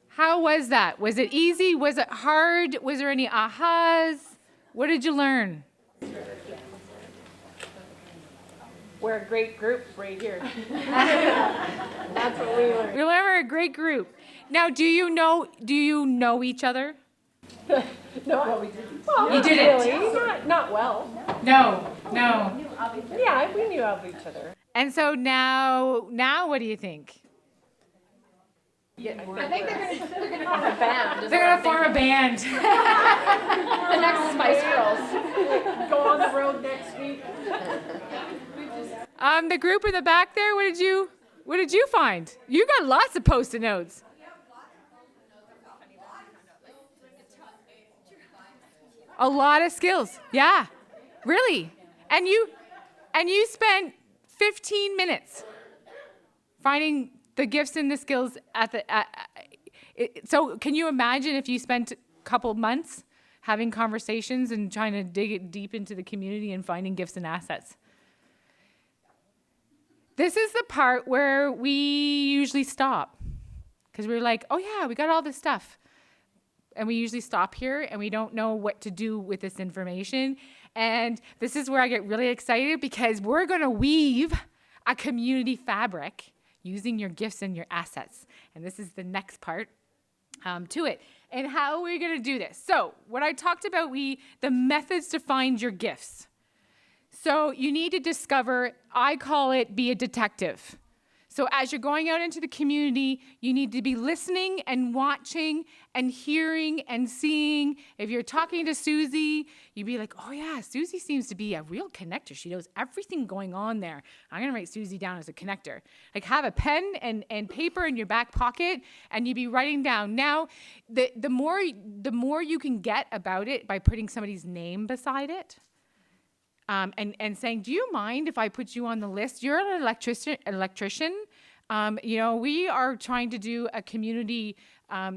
How was that? Was it easy? Was it hard? Was there any ahas? What did you learn? We're a great group right here. That's what we learned. We're a great group. Now, do you know each other?
No, well, we didn't.
You didn't.
Really? Not well.
No. Yeah, we knew of each other. And so now what do you think?
I think they're gonna form a band.
They're gonna form a band.
The next Spice Girls.
Go on the road next week.
The group in the back there, what did you find? You got lots of Post-it notes. A lot of skills. Yeah. Really. And you spent 15 minutes finding the gifts and the skills so can you imagine if you spent a couple months having conversations and trying to dig it deep into the community and finding gifts and assets? This is the part where we usually stop because we're like, oh yeah, we got all this stuff. And we usually stop here and we don't know what to do with this information. And this is where I get really excited because we're going to weave a community fabric using your gifts and your assets. And this is the next part to it. And how are we going to do this? So what I talked about, the methods to find your gifts. So you need to discover, I call it be a detective. So as you're going out into the community, you need to be listening and watching and hearing and seeing. If you're talking to Susie, you'd be like, oh yeah, Susie seems to be a real connector. She knows everything going on there. I'm gonna write Susie down as a connector. Like have a pen and paper in your back pocket and you'd be writing down. Now, the more you can get about it by putting somebody's name beside it, and saying, do you mind if I put you on the list? You're an electrician. We are trying to do a community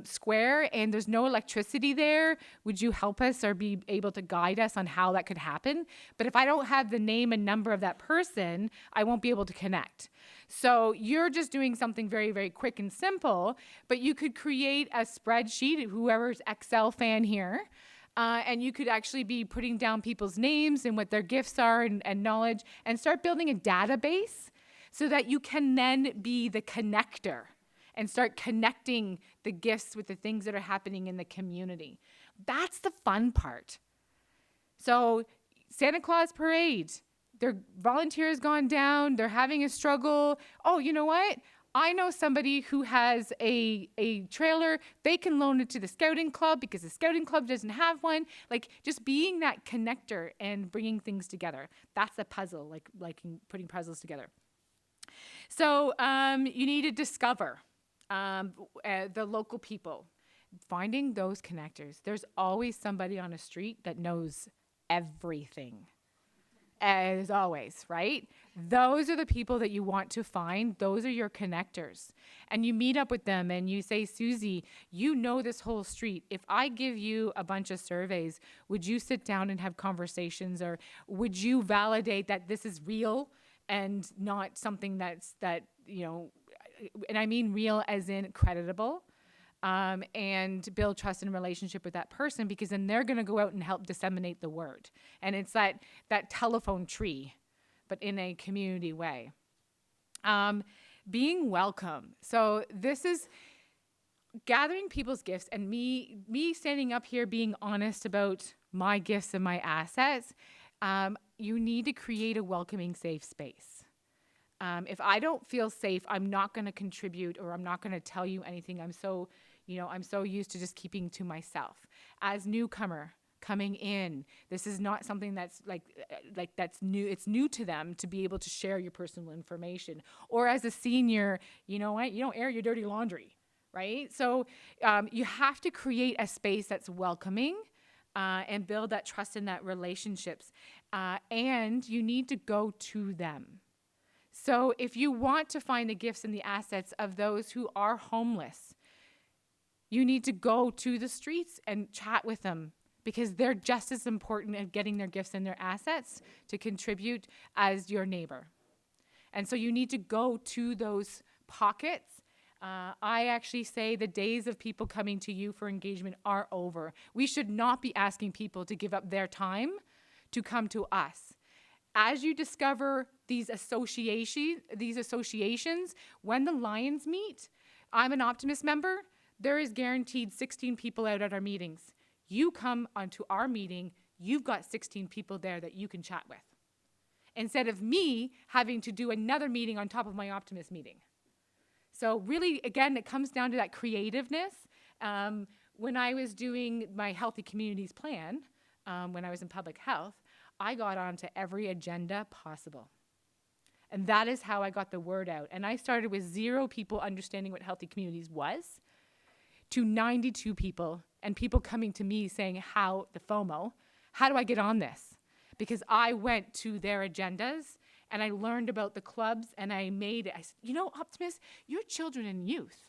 square and there's no electricity there. Would you help us or be able to guide us on how that could happen? But if I don't have the name and number of that person, I won't be able to connect. So you're just doing something very, very quick and simple, but you could create a spreadsheet, whoever's Excel fan here, and you could actually be putting down people's names and what their gifts are and knowledge and start building a database so that you can then be the connector and start connecting the gifts with the things that are happening in the community. That's the fun part. So Santa Claus parade, their volunteers gone down, they're having a struggle. Oh, you know what? I know somebody who has a trailer. They can loan it to the scouting club because the scouting club doesn't have one. Like just being that connector and bringing things together. That's a puzzle, like putting puzzles together. So you need to discover the local people, finding those connectors. There's always somebody on a street that knows everything. As always, right? Those are the people that you want to find. Those are your connectors. And you meet up with them and you say, Susie, you know this whole street. If I give you a bunch of surveys, would you sit down and have conversations, or would you validate that this is real and not something and I mean real as in creditable? And build trust and relationship with that person, because then they're going to go out and help disseminate the word. And it's that telephone tree, but in a community way. Being welcome. So this is gathering people's gifts and me standing up here being honest about my gifts and my assets. You need to create a welcoming, safe space. If I don't feel safe, I'm not going to contribute, or I'm not going to tell you anything. I'm so used to just keeping to myself. As newcomer coming in, this is not something that's that's new. It's new to them to be able to share your personal information. Or as a senior, you know what? You don't air your dirty laundry, right? So you have to create a space that's welcoming and build that trust in that relationships. And you need to go to them. So if you want to find the gifts and the assets of those who are homeless, you need to go to the streets and chat with them, because they're just as important at getting their gifts and their assets to contribute as your neighbor. And so you need to go to those pockets. I actually say the days of people coming to you for engagement are over. We should not be asking people to give up their time to come to us. As you discover these associations, when the Lions meet, I'm an Optimist member, there is guaranteed 16 people out at our meetings. You come onto our meeting, you've got 16 people there that you can chat with. instead of me having to do another meeting on top of my Optimist meeting. So really, again, it comes down to that creativeness. When I was doing my Healthy Communities plan, when I was in public health, I got onto every agenda possible. And that is how I got the word out. And I started with 0 people understanding what Healthy Communities was, to 92 people, and people coming to me saying, how do I get on this? Because I went to their agendas and I learned about the clubs and I said, Optimist, you're children and youth.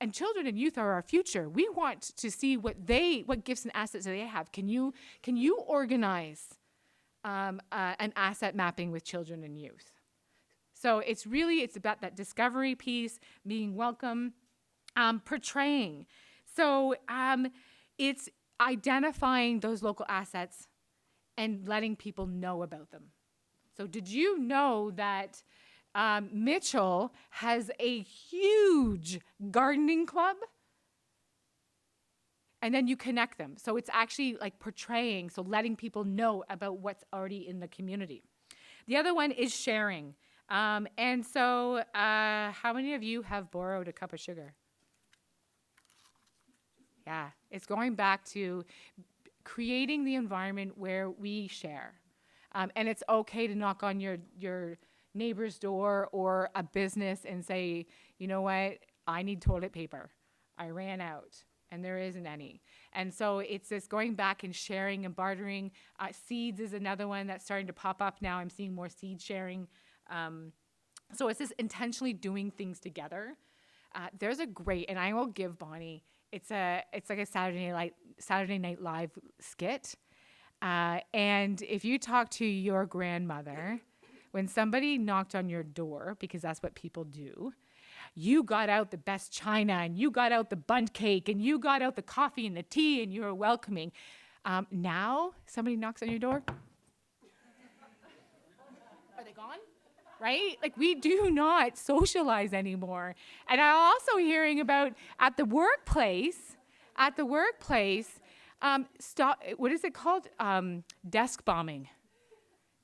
And children and youth are our future. We want to see what gifts and assets they have. Can you organize an asset mapping with children and youth? So it's about that discovery piece, being welcome, portraying. So it's identifying those local assets and letting people know about them. So did you know that Mitchell has a huge gardening club? And then you connect them. So it's actually like portraying, so letting people know about what's already in the community. The other one is sharing. And so how many of you have borrowed a cup of sugar? Yeah, it's going back to creating the environment where we share. And it's okay to knock on your neighbor's door or a business and say, you know what, I need toilet paper. I ran out and there isn't any. And so it's this going back and sharing and bartering. Seeds is another one that's starting to pop up now. I'm seeing more seed sharing. So it's this intentionally doing things together. There's a great, and I will give Bonnie, it's like a Saturday Night Live skit. And if you talk to your grandmother, when somebody knocked on your door, because that's what people do, you got out the best china and you got out the bundt cake and you got out the coffee and the tea and you were welcoming. Now somebody knocks on your door. Are they gone? Right? Like, we do not socialize anymore. And I'm also hearing about at the workplace, what is it called? Desk bombing.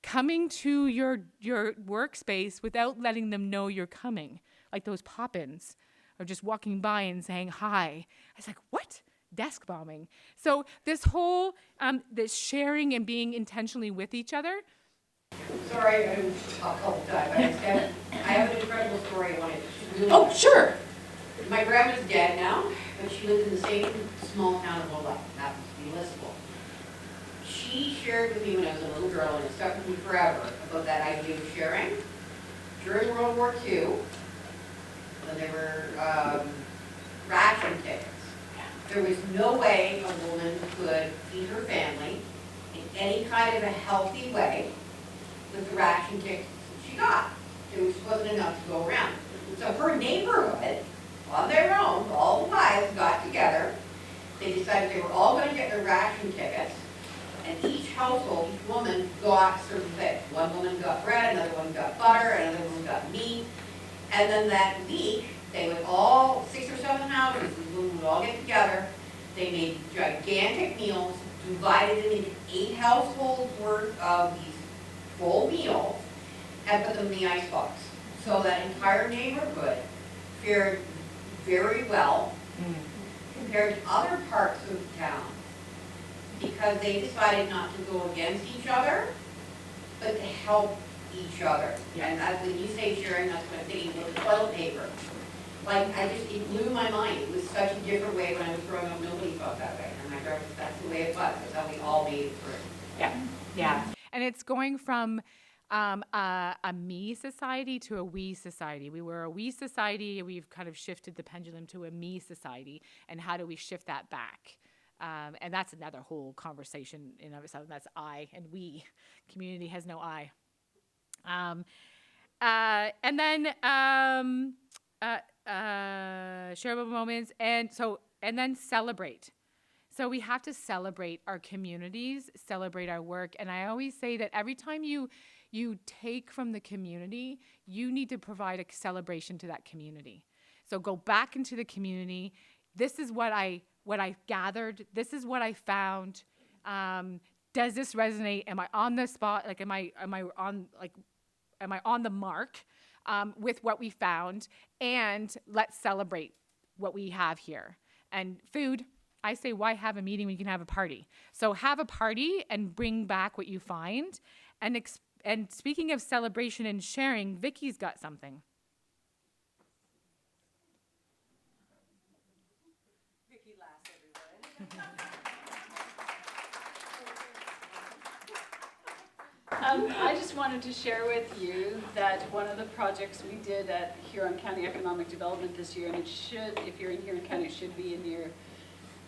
Coming to your workspace without letting them know you're coming. Like those pop-ins, or just walking by and saying hi. I was like, what? Desk bombing. So this whole, this sharing and being intentionally with each other.
Sorry, I'll call it time, but I have an incredible story I wanted to really.
Oh, sure.
My grandma's dead now, but she lived in the same small town of Well, happens to be Elizabeth. She shared with me when I was a little girl, and it stuck with me forever, about that idea of sharing. During World War II, when there were ration tickets, there was no way a woman could feed her family in any kind of a healthy way with the ration tickets she got. There just wasn't enough to go around. So her neighborhood, on their own, all the wives got together. They decided they were all going to get their ration tickets, and each household, each woman got certain things. One woman got bread, another one got butter, another one got meat. And then that week, they would all, 6 or 7 houses, these women would all get together. They made gigantic meals, divided them into 8 households worth of these full meals, and put them in the icebox. So that entire neighborhood fared very well compared to other parts of town, because they decided not to go against each other, but to help each other.
Yeah.
And that's, when you say sharing, that's what I'm thinking, with the toilet paper. Like, it blew my mind. It was such a different way when I was growing up. Nobody felt that way. And my grandma, that's the way it was. That's how we all made it through.
Yeah, yeah. And it's going from a me society to a we society. We were a we society, and we've kind of shifted the pendulum to a me society. And how do we shift that back? And that's another whole conversation in of itself. That's I and we. Community has no I. And then shareable moments, and then celebrate. So we have to celebrate our communities, celebrate our work. And I always say that every time you take from the community, you need to provide a celebration to that community. So go back into the community. This is what I gathered. This is what I found. Does this resonate? Am I on the spot? Like, am I on the mark with what we found? And let's celebrate what we have here. And food, I say, why have a meeting when you can have a party? So have a party and bring back what you find. And speaking of celebration and sharing, Vicky's got something.
Vicky laughs, everyone.
I just wanted to share with you that one of the projects we did at Huron County Economic Development this year, and it should, if you're in Huron County, it should be in your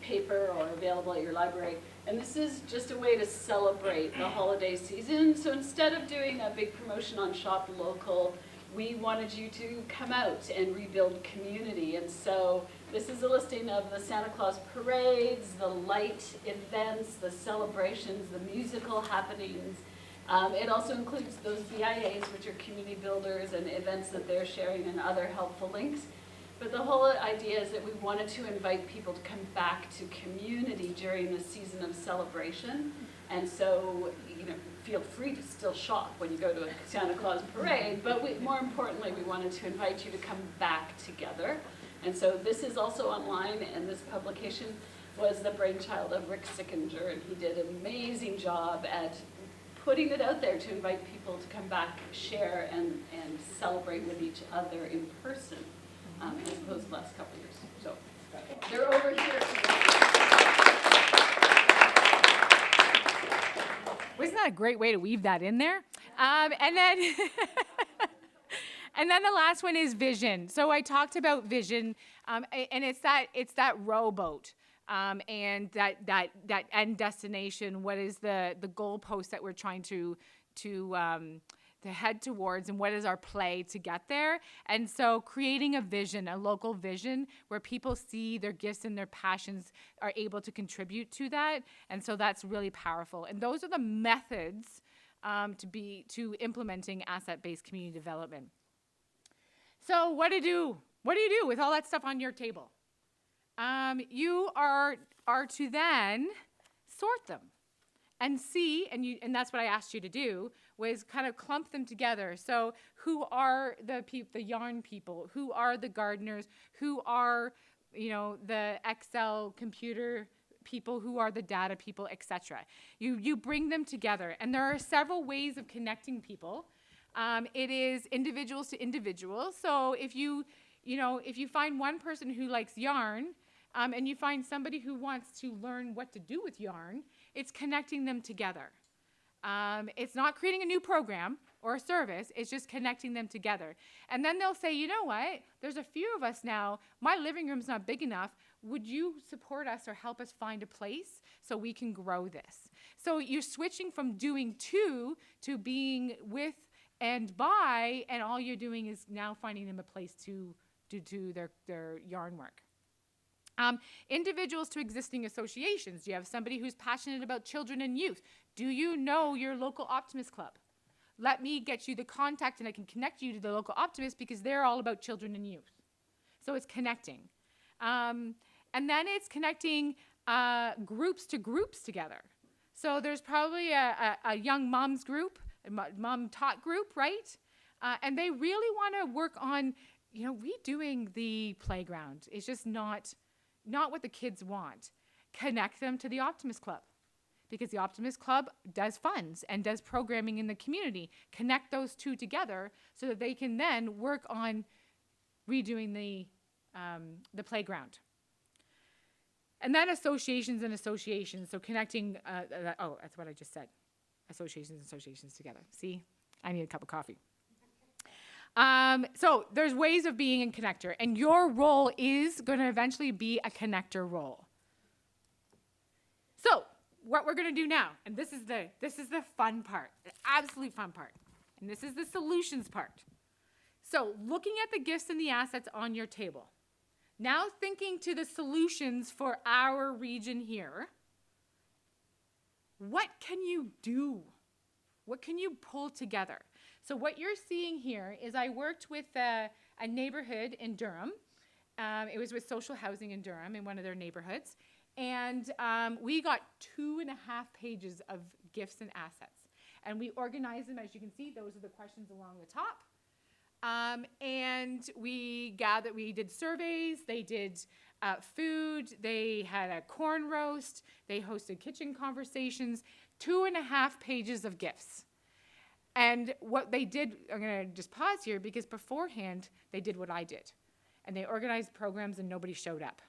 paper or available at your library. And this is just a way to celebrate the holiday season. So instead of doing a big promotion on Shop Local, we wanted you to come out and rebuild community. And so this is a listing of the Santa Claus parades, the light events, the celebrations, the musical happenings. It also includes those BIAs, which are community builders and events that they're sharing and other helpful links. But the whole idea is that we wanted to invite people to come back to community during the season of celebration. And so, feel free to still shop when you go to a Santa Claus parade, but more importantly, we wanted to invite you to come back together. And so this is also online, and this publication was the brainchild of Rick Sickinger, and he did an amazing job at putting it out there to invite people to come back, share, and celebrate with each other in person, as opposed to the last couple of years. So they're over here.
Wasn't that a great way to weave that in there? And then and then the last one is vision. So I talked about vision, and it's that rowboat. And that end destination, what is the goalpost that we're trying to head towards, and what is our play to get there? And so creating a vision, a local vision, where people see their gifts and their passions are able to contribute to that. And so that's really powerful. And those are the methods to implementing asset-based community development. So what do you do with all that stuff on your table? You are to then sort them and see, and that's what I asked you to do, was kind of clump them together. So who are the yarn people? Who are the gardeners? Who are, the Excel computer people? Who are the data people, etc. You bring them together, and there are several ways of connecting people. It is individuals to individuals. So if you find one person who likes yarn, and you find somebody who wants to learn what to do with yarn, it's connecting them together. It's not creating a new program or a service, it's just connecting them together. And then they'll say, you know what, there's a few of us now, my living room's not big enough, would you support us or help us find a place so we can grow this? So you're switching from doing to being with and by, and all you're doing is now finding them a place to do their yarn work. Individuals to existing associations. Do you have somebody who's passionate about children and youth? Do you know your local Optimist Club? Let me get you the contact, and I can connect you to the local Optimist, because they're all about children and youth. So it's connecting. And then it's connecting groups to groups together. So there's probably a young moms group, a mom taught group, right? And they really want to work on, redoing the playground. It's just not what the kids want. Connect them to the Optimist Club, because the Optimist Club does funds and does programming in the community. Connect those two together so that they can then work on redoing the playground. And then associations and associations. So connecting, that's what I just said. Associations together. See, I need a cup of coffee. So there's ways of being a connector, and your role is going to eventually be a connector role. So what we're going to do now, and this is the fun part, the absolute fun part, and this is the solutions part. So looking at the gifts and the assets on your table, now thinking to the solutions for our region here, what can you do? What can you pull together? So what you're seeing here is I worked with a neighborhood in Durham. It was with social housing in Durham in one of their neighborhoods. And we got 2.5 pages of gifts and assets. And we organized them, as you can see, those are the questions along the top. And we did surveys, they did food, they had a corn roast, they hosted kitchen conversations, 2.5 pages of gifts. And what they did, I'm gonna just pause here because beforehand, they did what I did. And they organized programs and nobody showed up.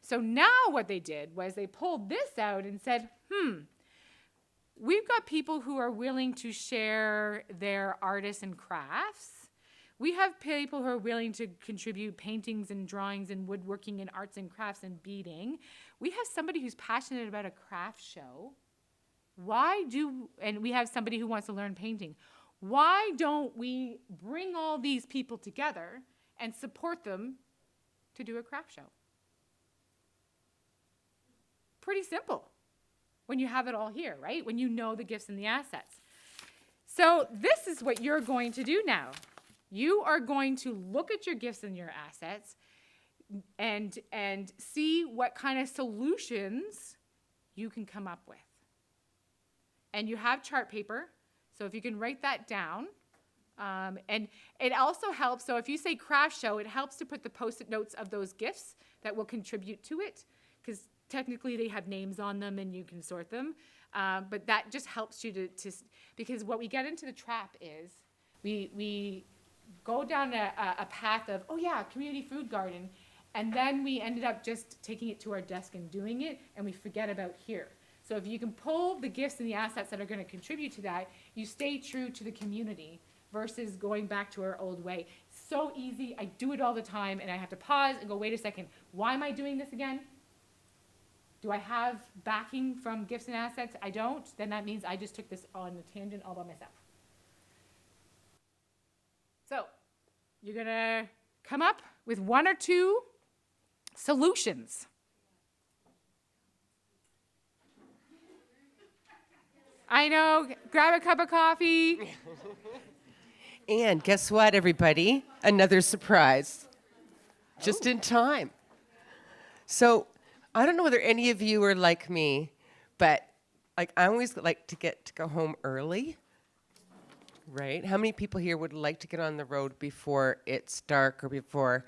So now what they did was they pulled this out and said, we've got people who are willing to share their artists and crafts. We have people who are willing to contribute paintings and drawings and woodworking and arts and crafts and beading. We have somebody who's passionate about a craft show. And we have somebody who wants to learn painting. Why don't we bring all these people together and support them to do a craft show? Pretty simple when you have it all here, right? When you know the gifts and the assets. So this is what you're going to do now. You are going to look at your gifts and your assets and see what kind of solutions you can come up with. And you have chart paper, so if you can write that down. And it also helps, so if you say craft show, it helps to put the post-it notes of those gifts that will contribute to it, because technically they have names on them and you can sort them. But that just helps you to because what we get into the trap is we go down a path of, oh yeah, community food garden, and then we ended up just taking it to our desk and doing it, and we forget about here. So if you can pull the gifts and the assets that are going to contribute to that, you stay true to the community versus going back to our old way. So easy, I do it all the time, and I have to pause and go, wait a second, why am I doing this again? Do I have backing from gifts and assets? I don't, then that means I just took this on a tangent all by myself. So you're gonna come up with 1 or 2 solutions. I know, grab a cup of coffee.
And guess what, everybody? Another surprise. Just in time. So I don't know whether any of you are like me, but like I always like to go home early. Right? How many people here would like to get on the road before it's dark or before?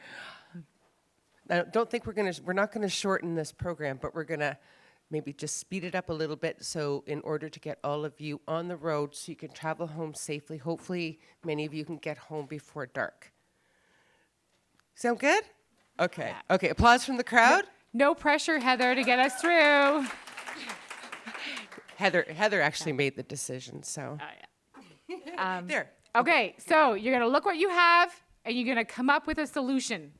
I don't think we're not gonna shorten this program, but we're gonna maybe just speed it up a little bit, so in order to get all of you on the road so you can travel home safely, hopefully many of you can get home before dark. Sound good? Okay.
Yeah.
Okay, applause from the crowd.
No pressure, Heather, to get us through.
Heather actually made the decision, so.
Oh, yeah.
There.
Okay, so you're gonna look what you have, and you're gonna come up with a solution.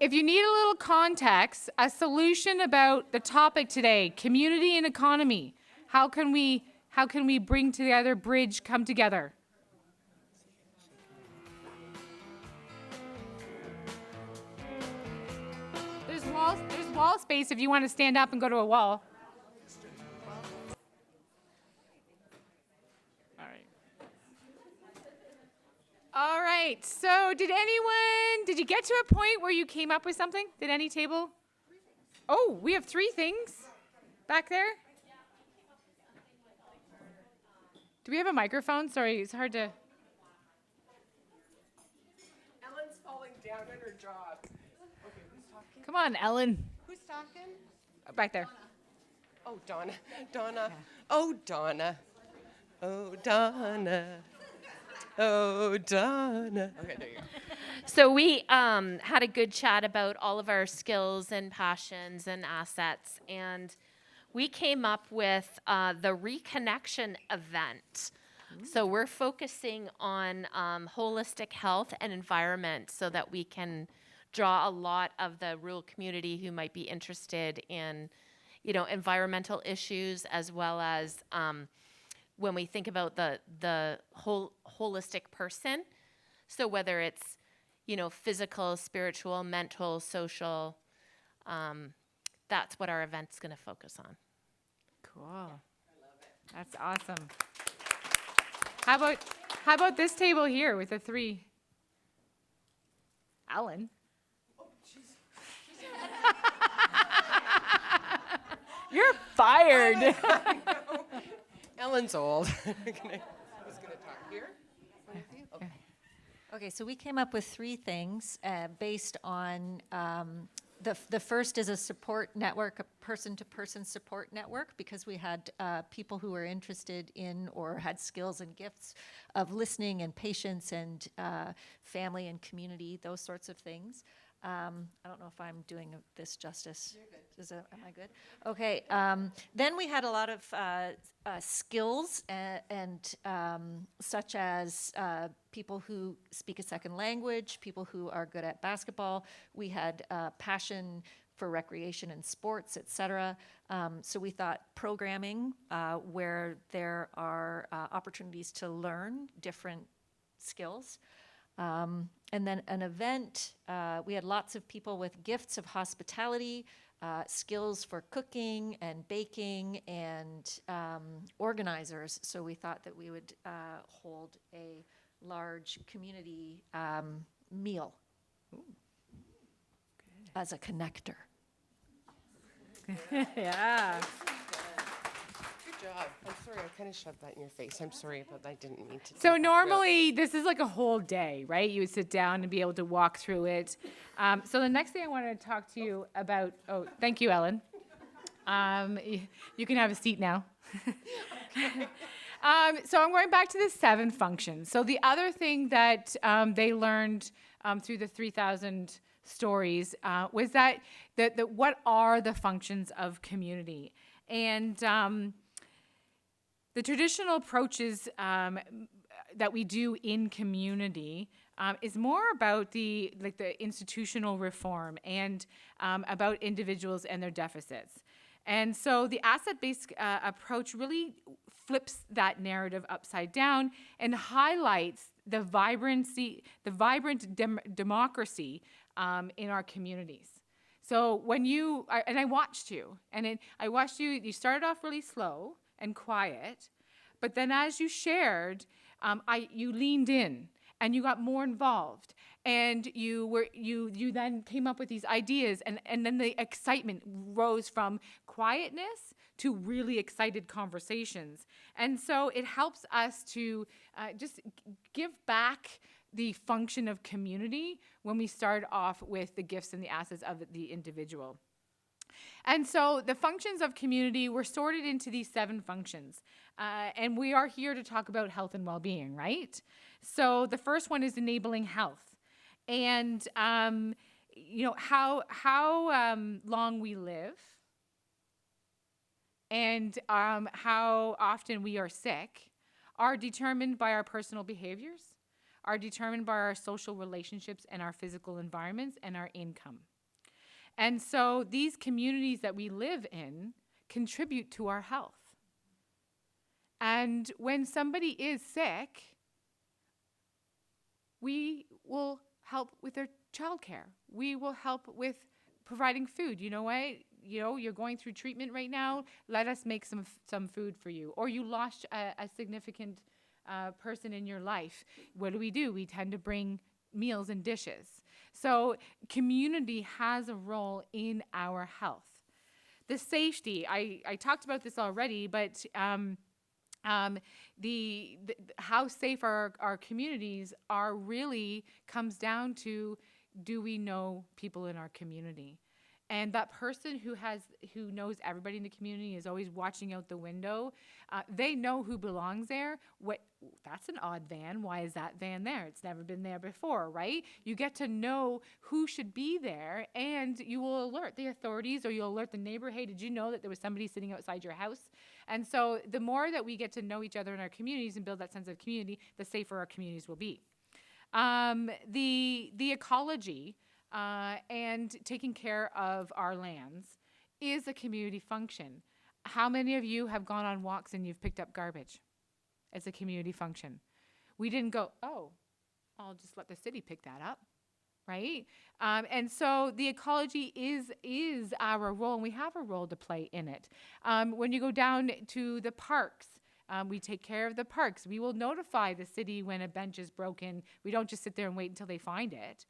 If you need a little context, a solution about the topic today, community and economy. How can we bring together, bridge, come together? There's wall space if you want to stand up and go to a wall. All right, so did you get to a point where you came up with something? Did any table? Oh, we have 3 things back there. Do we have a microphone? Sorry, it's hard to.
Ellen's falling down on her job. Okay, who's talking?
Come on, Ellen.
Who's talking?
Back there.
Oh, Donna. Donna. Oh, Donna. Oh, Donna. Oh, Donna. Okay, there you go.
So we had a good chat about all of our skills and passions and assets, and we came up with the Reconnection event. So we're focusing on holistic health and environment so that we can draw a lot of the rural community who might be interested in, environmental issues, as well as when we think about the whole holistic person. So whether it's, physical, spiritual, mental, social, that's what our event's going to focus on.
Cool. I love it. That's awesome. How about this table here with the 3? Alan. You're fired.
Ellen's old. Who's going to talk here? Okay.
Okay, so we came up with three things based on the first is a support network, a person-to-person support network, because we had people who were interested in or had skills and gifts of listening and patience and family and community, those sorts of things. I don't know if I'm doing this justice. You're good. Am I good? Okay. Then we had a lot of skills and such as people who speak a second language, people who are good at basketball. We had passion for recreation and sports, etc. So we thought programming where there are opportunities to learn different skills. And then an event, we had lots of people with gifts of hospitality, skills for cooking and baking, and organizers. So we thought that we would hold a large community meal as a connector.
Yeah.
Good job. I'm sorry, I kind of shoved that in your face. I'm sorry, but I didn't mean to.
So normally this is like a whole day, right? You would sit down and be able to walk through it. So the next thing I wanted to talk to you about, thank you, Ellen. You can have a seat now. So I'm going back to the 7 functions. So the other thing that they learned through the 3,000 stories was that what are the functions of community? And the traditional approaches that we do in community is more about the institutional reform and about individuals and their deficits. And so the asset-based approach really flips that narrative upside down and highlights the vibrant democracy in our communities. So when I watched you, you started off really slow and quiet, but then as you shared, you leaned in and you got more involved, and you then came up with these ideas, and then the excitement rose from quietness to really excited conversations. And so it helps us to just give back the function of community when we start off with the gifts and the assets of the individual. And so the functions of community were sorted into these 7 functions. And we are here to talk about health and well-being, right? So the first one is enabling health. And, how long we live and how often we are sick are determined by our personal behaviors, are determined by our social relationships and our physical environments and our income. And so these communities that we live in contribute to our health. And when somebody is sick, we will help with their childcare. We will help with providing food. You know what? You're going through treatment right now. Let us make some food for you. Or you lost a significant person in your life. What do? We tend to bring meals and dishes. So community has a role in our health. The safety, I talked about this already, but how safe our communities are really comes down to, do we know people in our community? And that person who knows everybody in the community is always watching out the window. They know who belongs there. That's an odd van. Why is that van there? It's never been there before, right? You get to know who should be there, and you will alert the authorities, or you'll alert the neighbor. Hey, did you know that there was somebody sitting outside your house? And so the more that we get to know each other in our communities and build that sense of community, the safer our communities will be. The ecology and taking care of our lands is a community function. How many of you have gone on walks and you've picked up garbage? It's a community function. We didn't go, I'll just let the city pick that up, right? And so the ecology is our role, and we have a role to play in it. When you go down to the parks, We take care of the parks. We will notify the city when a bench is broken. We don't just sit there and wait until they find it.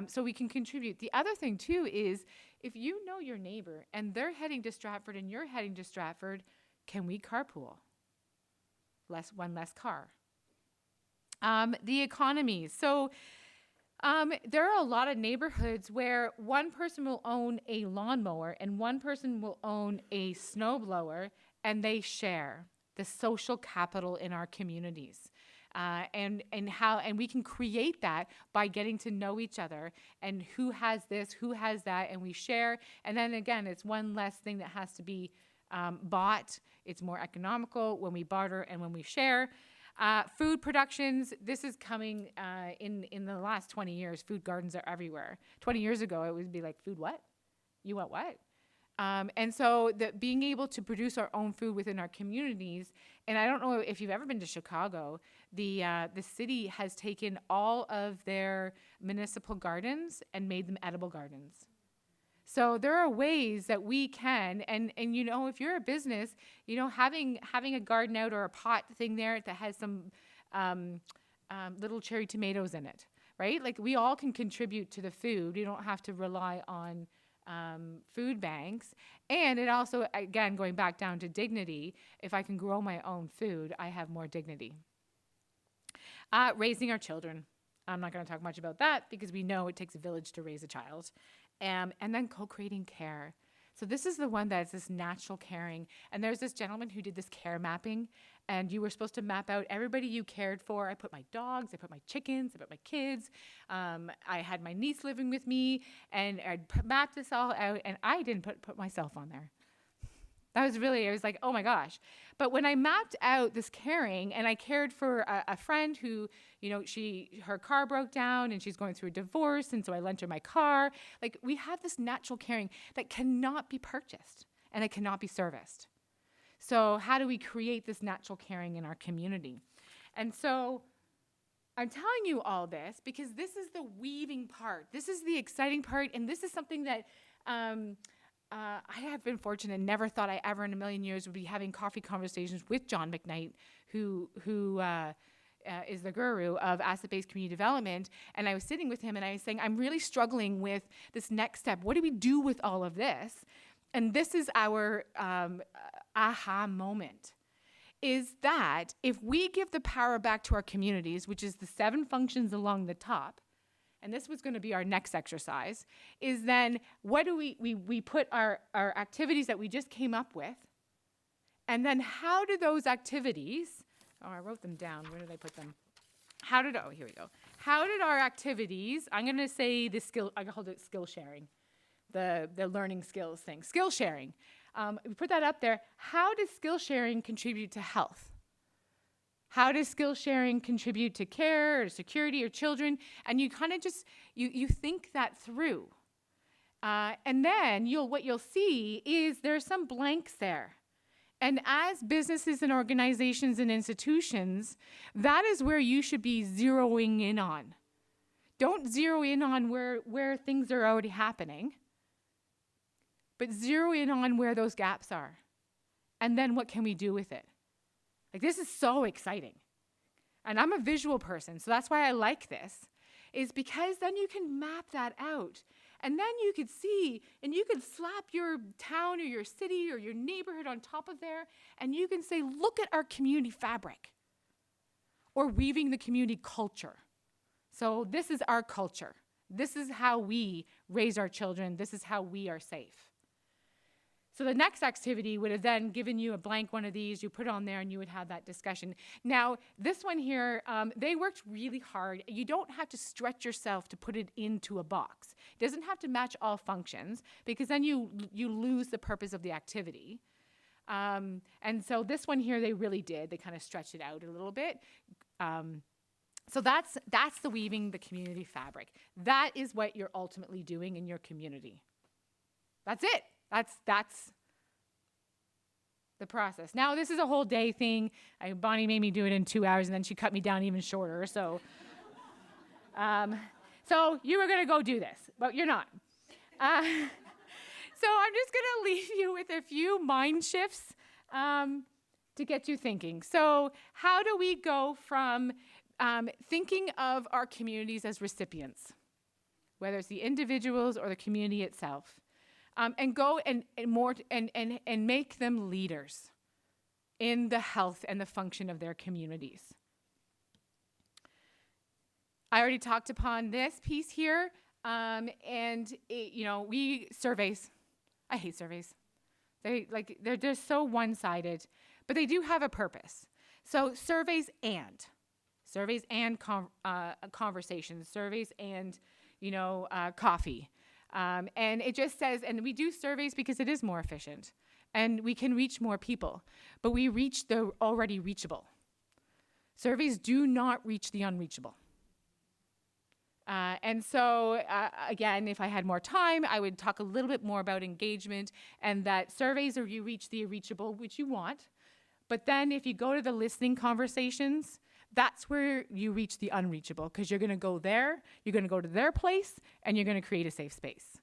So we can contribute. The other thing, too, is if you know your neighbor and they're heading to Stratford and you're heading to Stratford, can we carpool? One less car. The economy. So there are a lot of neighborhoods where one person will own a lawnmower and one person will own a snowblower, and they share the social capital in our communities. And we can create that by getting to know each other and who has this, who has that, and we share. And then again, it's one less thing that has to be bought. It's more economical when we barter and when we share. Food productions, this is coming in the last 20 years. Food gardens are everywhere. 20 years ago, it would be like, food what? You want what? And so being able to produce our own food within our communities, and I don't know if you've ever been to Chicago, the city has taken all of their municipal gardens and made them edible gardens. So there are ways that we can, and you know, if you're a business, you know, having a garden out or a pot thing there that has some little cherry tomatoes in it, right? Like we all can contribute to the food. You don't have to rely on food banks. And it also, again, going back down to dignity, if I can grow my own food, I have more dignity. Raising our children. I'm not going to talk much about that because we know it takes a village to raise a child. And then co-creating care. So this is the one that's this natural caring. And there's this gentleman who did this care mapping, and you were supposed to map out everybody you cared for. I put my dogs, I put my chickens, I put my kids. I had my niece living with me, and I'd mapped this all out, and I didn't put myself on there. I was like, oh my gosh. But when I mapped out this caring, and I cared for a friend who, you know, her car broke down and she's going through a divorce, and so I lent her my car. Like, we have this natural caring that cannot be purchased and it cannot be serviced. So how do we create this natural caring in our community? And so I'm telling you all this because this is the weaving part. This is the exciting part, and this is something that I have been fortunate and never thought I ever in a million years would be having coffee conversations with John McKnight, who is the guru of asset-based community development. And I was sitting with him and I was saying, I'm really struggling with this next step. What do we do with all of this? And this is our aha moment, is that if we give the power back to our communities, which is the 7 functions along the top, and this was going to be our next exercise, is then what do we put our activities that we just came up with, and then how do those activities, I wrote them down, where did I put them? Here we go. How did our activities, I'm going to say I called it skill sharing, the learning skills thing, skill sharing. We put that up there. How does skill sharing contribute to health? How does skill sharing contribute to care or security or children? And you kind of just, you think that through. And then what you'll see is there's some blanks there. And as businesses and organizations and institutions, that is where you should be zeroing in on. Don't zero in on where things are already happening, but zero in on where those gaps are. And then what can we do with it? Like, this is so exciting. And I'm a visual person, so that's why I like this, is because then you can map that out. And then you could see, and you could slap your town or your city or your neighborhood on top of there, and you can say, look at our community fabric, or weaving the community culture. So this is our culture. This is how we raise our children. This is how we are safe. So the next activity would have then given you a blank one of these, you put it on there, and you would have that discussion. Now, this one here, they worked really hard. You don't have to stretch yourself to put it into a box. It doesn't have to match all functions, because then you lose the purpose of the activity. And so this one here, they really did. They kind of stretched it out a little bit. So that's the weaving the community fabric. That is what you're ultimately doing in your community. That's it. That's the process. Now, this is a whole day thing. Bonnie made me do it in 2 hours, and then she cut me down even shorter. So, so you were going to go do this, but you're not. So I'm just going to leave you with a few mind shifts. to get you thinking. So how do we go from thinking of our communities as recipients, whether it's the individuals or the community itself, and go and make them leaders in the health and the function of their communities? I already talked upon this piece here, we surveys. I hate surveys. They're just so one-sided, but they do have a purpose. So surveys and conversations, surveys and coffee, and it just says, and we do surveys because it is more efficient, and we can reach more people, but we reach the already reachable. Surveys do not reach the unreachable. Again, if I had more time, I would talk a little bit more about engagement, and that surveys are you reach the reachable, which you want. But then if you go to the listening conversations, that's where you reach the unreachable, because you're going to go there, you're going to go to their place, and you're going to create a safe space.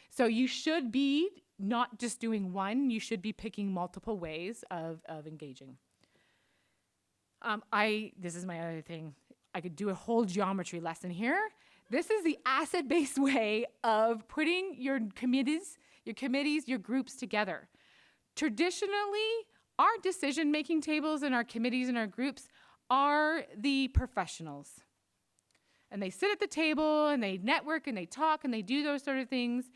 So you should be not just doing one, you should be picking multiple ways of engaging. This is my other thing. I could do a whole geometry lesson here. This is the asset-based way of putting your committees, your groups together. Traditionally, our decision-making tables and our committees and our groups are the professionals. And they sit at the table and they network and they talk and they do those sort of things.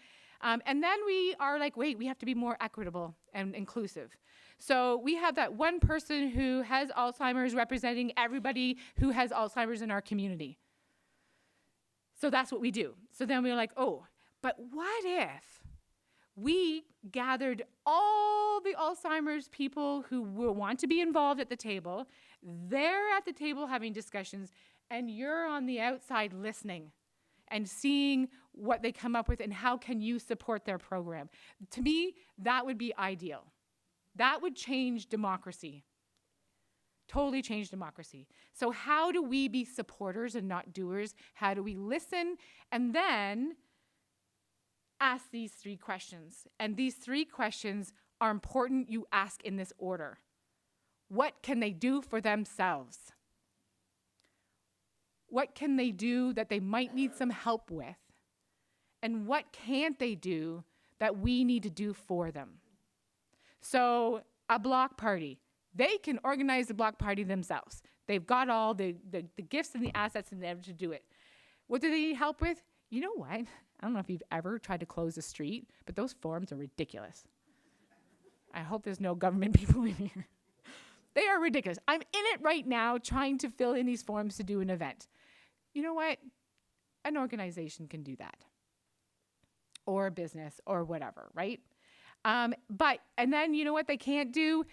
And then we are like, wait, we have to be more equitable and inclusive. So we have that one person who has Alzheimer's representing everybody who has Alzheimer's in our community. So that's what we do. So then we're like, oh, but what if we gathered all the Alzheimer's people who will want to be involved at the table, they're at the table having discussions, and you're on the outside listening and seeing what they come up with and how can you support their program. To me, that would be ideal. That would change democracy. Totally change democracy. So how do we be supporters and not doers? How do we listen and then ask these 3 questions? And these 3 questions are important you ask in this order. What can they do for themselves? What can they do that they might need some help with? And what can't they do that we need to do for them? So a block party, they can organize the block party themselves. They've got all the gifts and the assets in them to do it. What do they need help with? You know what? I don't know if you've ever tried to close a street, but those forms are ridiculous. I hope there's no government people in here. They are ridiculous. I'm in it right now trying to fill in these forms to do an event. You know what? An organization can do that. Or a business or whatever, right? And then you know what they can't do?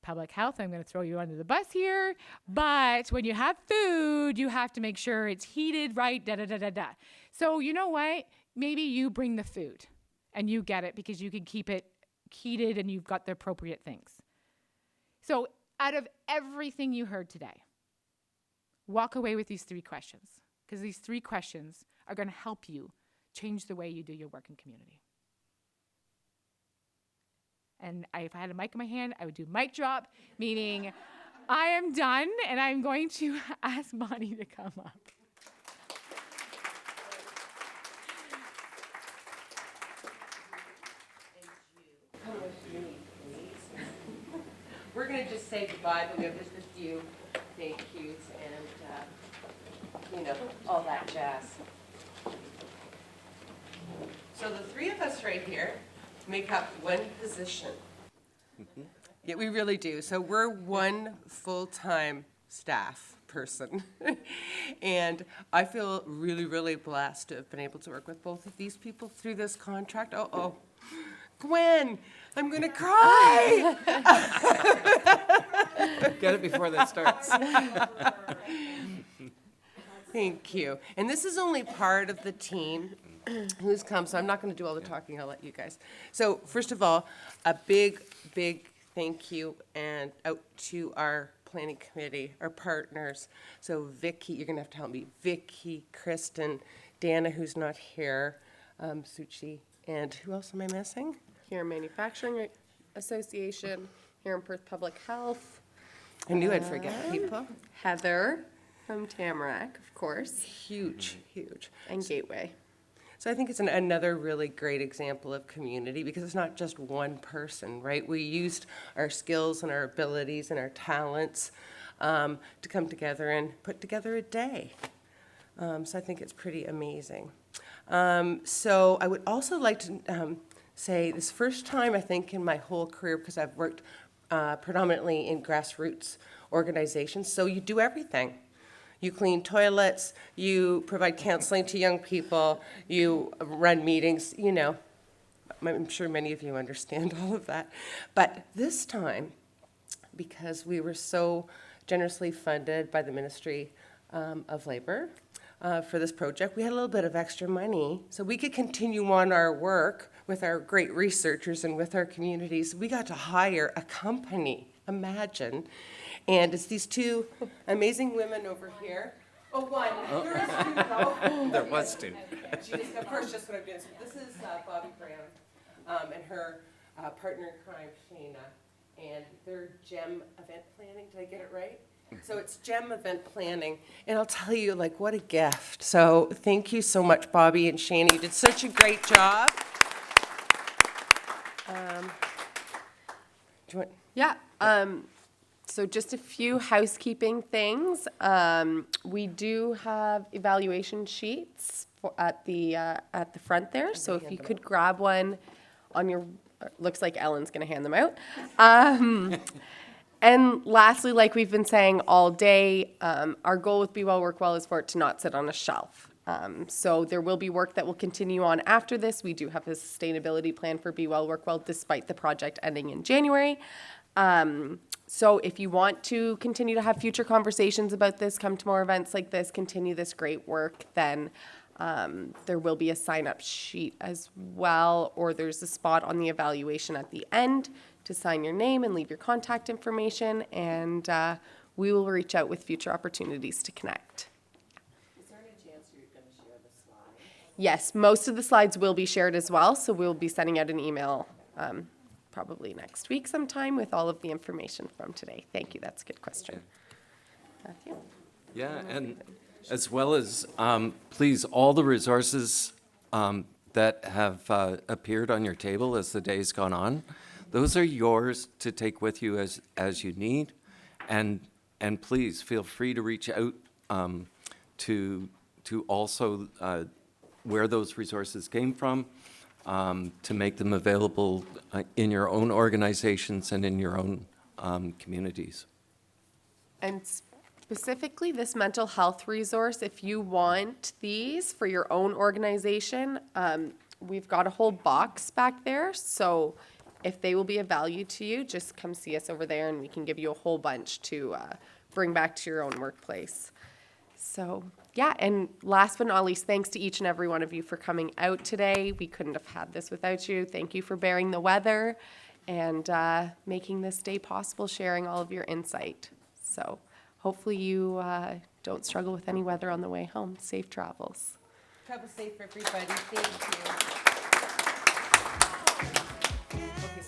Public health, I'm going to throw you under the bus here. But when you have food, you have to make sure it's heated right, da-da-da-da-da. So you know what? Maybe you bring the food and you get it because you can keep it heated and you've got the appropriate things. So out of everything you heard today, walk away with these 3 questions, because these 3 questions are going to help you change the way you do your work in community. And if I had a mic in my hand, I would do mic drop, meaning I am done, and I'm going to ask Bonnie to come up.
We're going to just say goodbye, but we have just a few thank yous and, all that jazz. So the 3 of us right here make up one position. Yeah, we really do. So we're one full-time staff person. And I feel really, really blessed to have been able to work with both of these people through this contract. Uh-oh. Gwen, I'm going to cry.
Get it before that starts.
Thank you. And this is only part of the team who's come, so I'm not going to do all the talking. I'll let you guys. So first of all, a big, big thank you and out to our planning committee, our partners. So Vicky, you're going to have to help me. Vicky, Kristen, Dana, who's not here, Suchi, and who else am I missing?
Huron Manufacturing Association, Huron-Perth Public Health,
I knew I'd forget people.
Heather from Tamarack, of course,
Huge, huge.
and Gateway.
So I think it's another really great example of community because it's not just one person, right? We used our skills and our abilities and our talents to come together and put together a day. So I think it's pretty amazing. So I would also like to say this first time, I think, in my whole career, because I've worked predominantly in grassroots organizations, so you do everything. You clean toilets, you provide counseling to young people, you run meetings, you know. I'm sure many of you understand all of that. But this time, because we were so generously funded by the Ministry of Labor for this project, we had a little bit of extra money so we could continue on our work with our great researchers and with our communities. We got to hire a company, imagine. And it's these two amazing women over here. Oh, one. There is two, though.
There was two.
She's, of course, just what I'm doing. So this is Bobby Brown and her partner in crime, Shayna. And they're GEM Event Planning. Did I get it right? So it's GEM Event Planning. And I'll tell you, like, what a gift. So thank you so much, Bobby and Shayna. You did such a great job. Do you want?
Yeah. So just a few housekeeping things. We do have evaluation sheets at the front there. So if you could grab one on your, looks like Ellen's going to hand them out. And lastly, like we've been saying all day, our goal with Be Well Work Well is for it to not sit on a shelf. So there will be work that will continue on after this. We do have a sustainability plan for Be Well Work Well despite the project ending in January. So if you want to continue to have future conversations about this, come to more events like this, continue this great work, then there will be a sign-up sheet as well, or there's a spot on the evaluation at the end to sign your name and leave your contact information, and we will reach out with future opportunities to connect.
Is there any chance you're going to share the slides?
Yes, most of the slides will be shared as well, so we'll be sending out an email probably next week sometime with all of the information from today. Thank you, that's a good question. Matthew?
Yeah, and as well as, please, all the resources that have appeared on your table as the day's gone on, those are yours to take with you as you need. And please feel free to reach out to also where those resources came from, to make them available in your own organizations and in your own communities.
And specifically, this mental health resource, if you want these for your own organization, we've got a whole box back there. So if they will be of value to you, just come see us over there and we can give you a whole bunch to bring back to your own workplace. So, yeah, and last but not least, thanks to each and every one of you for coming out today. We couldn't have had this without you. Thank you for bearing the weather and making this day possible, sharing all of your insight. So hopefully you don't struggle with any weather on the way home. Safe travels.
Travel safe, everybody. Thank you.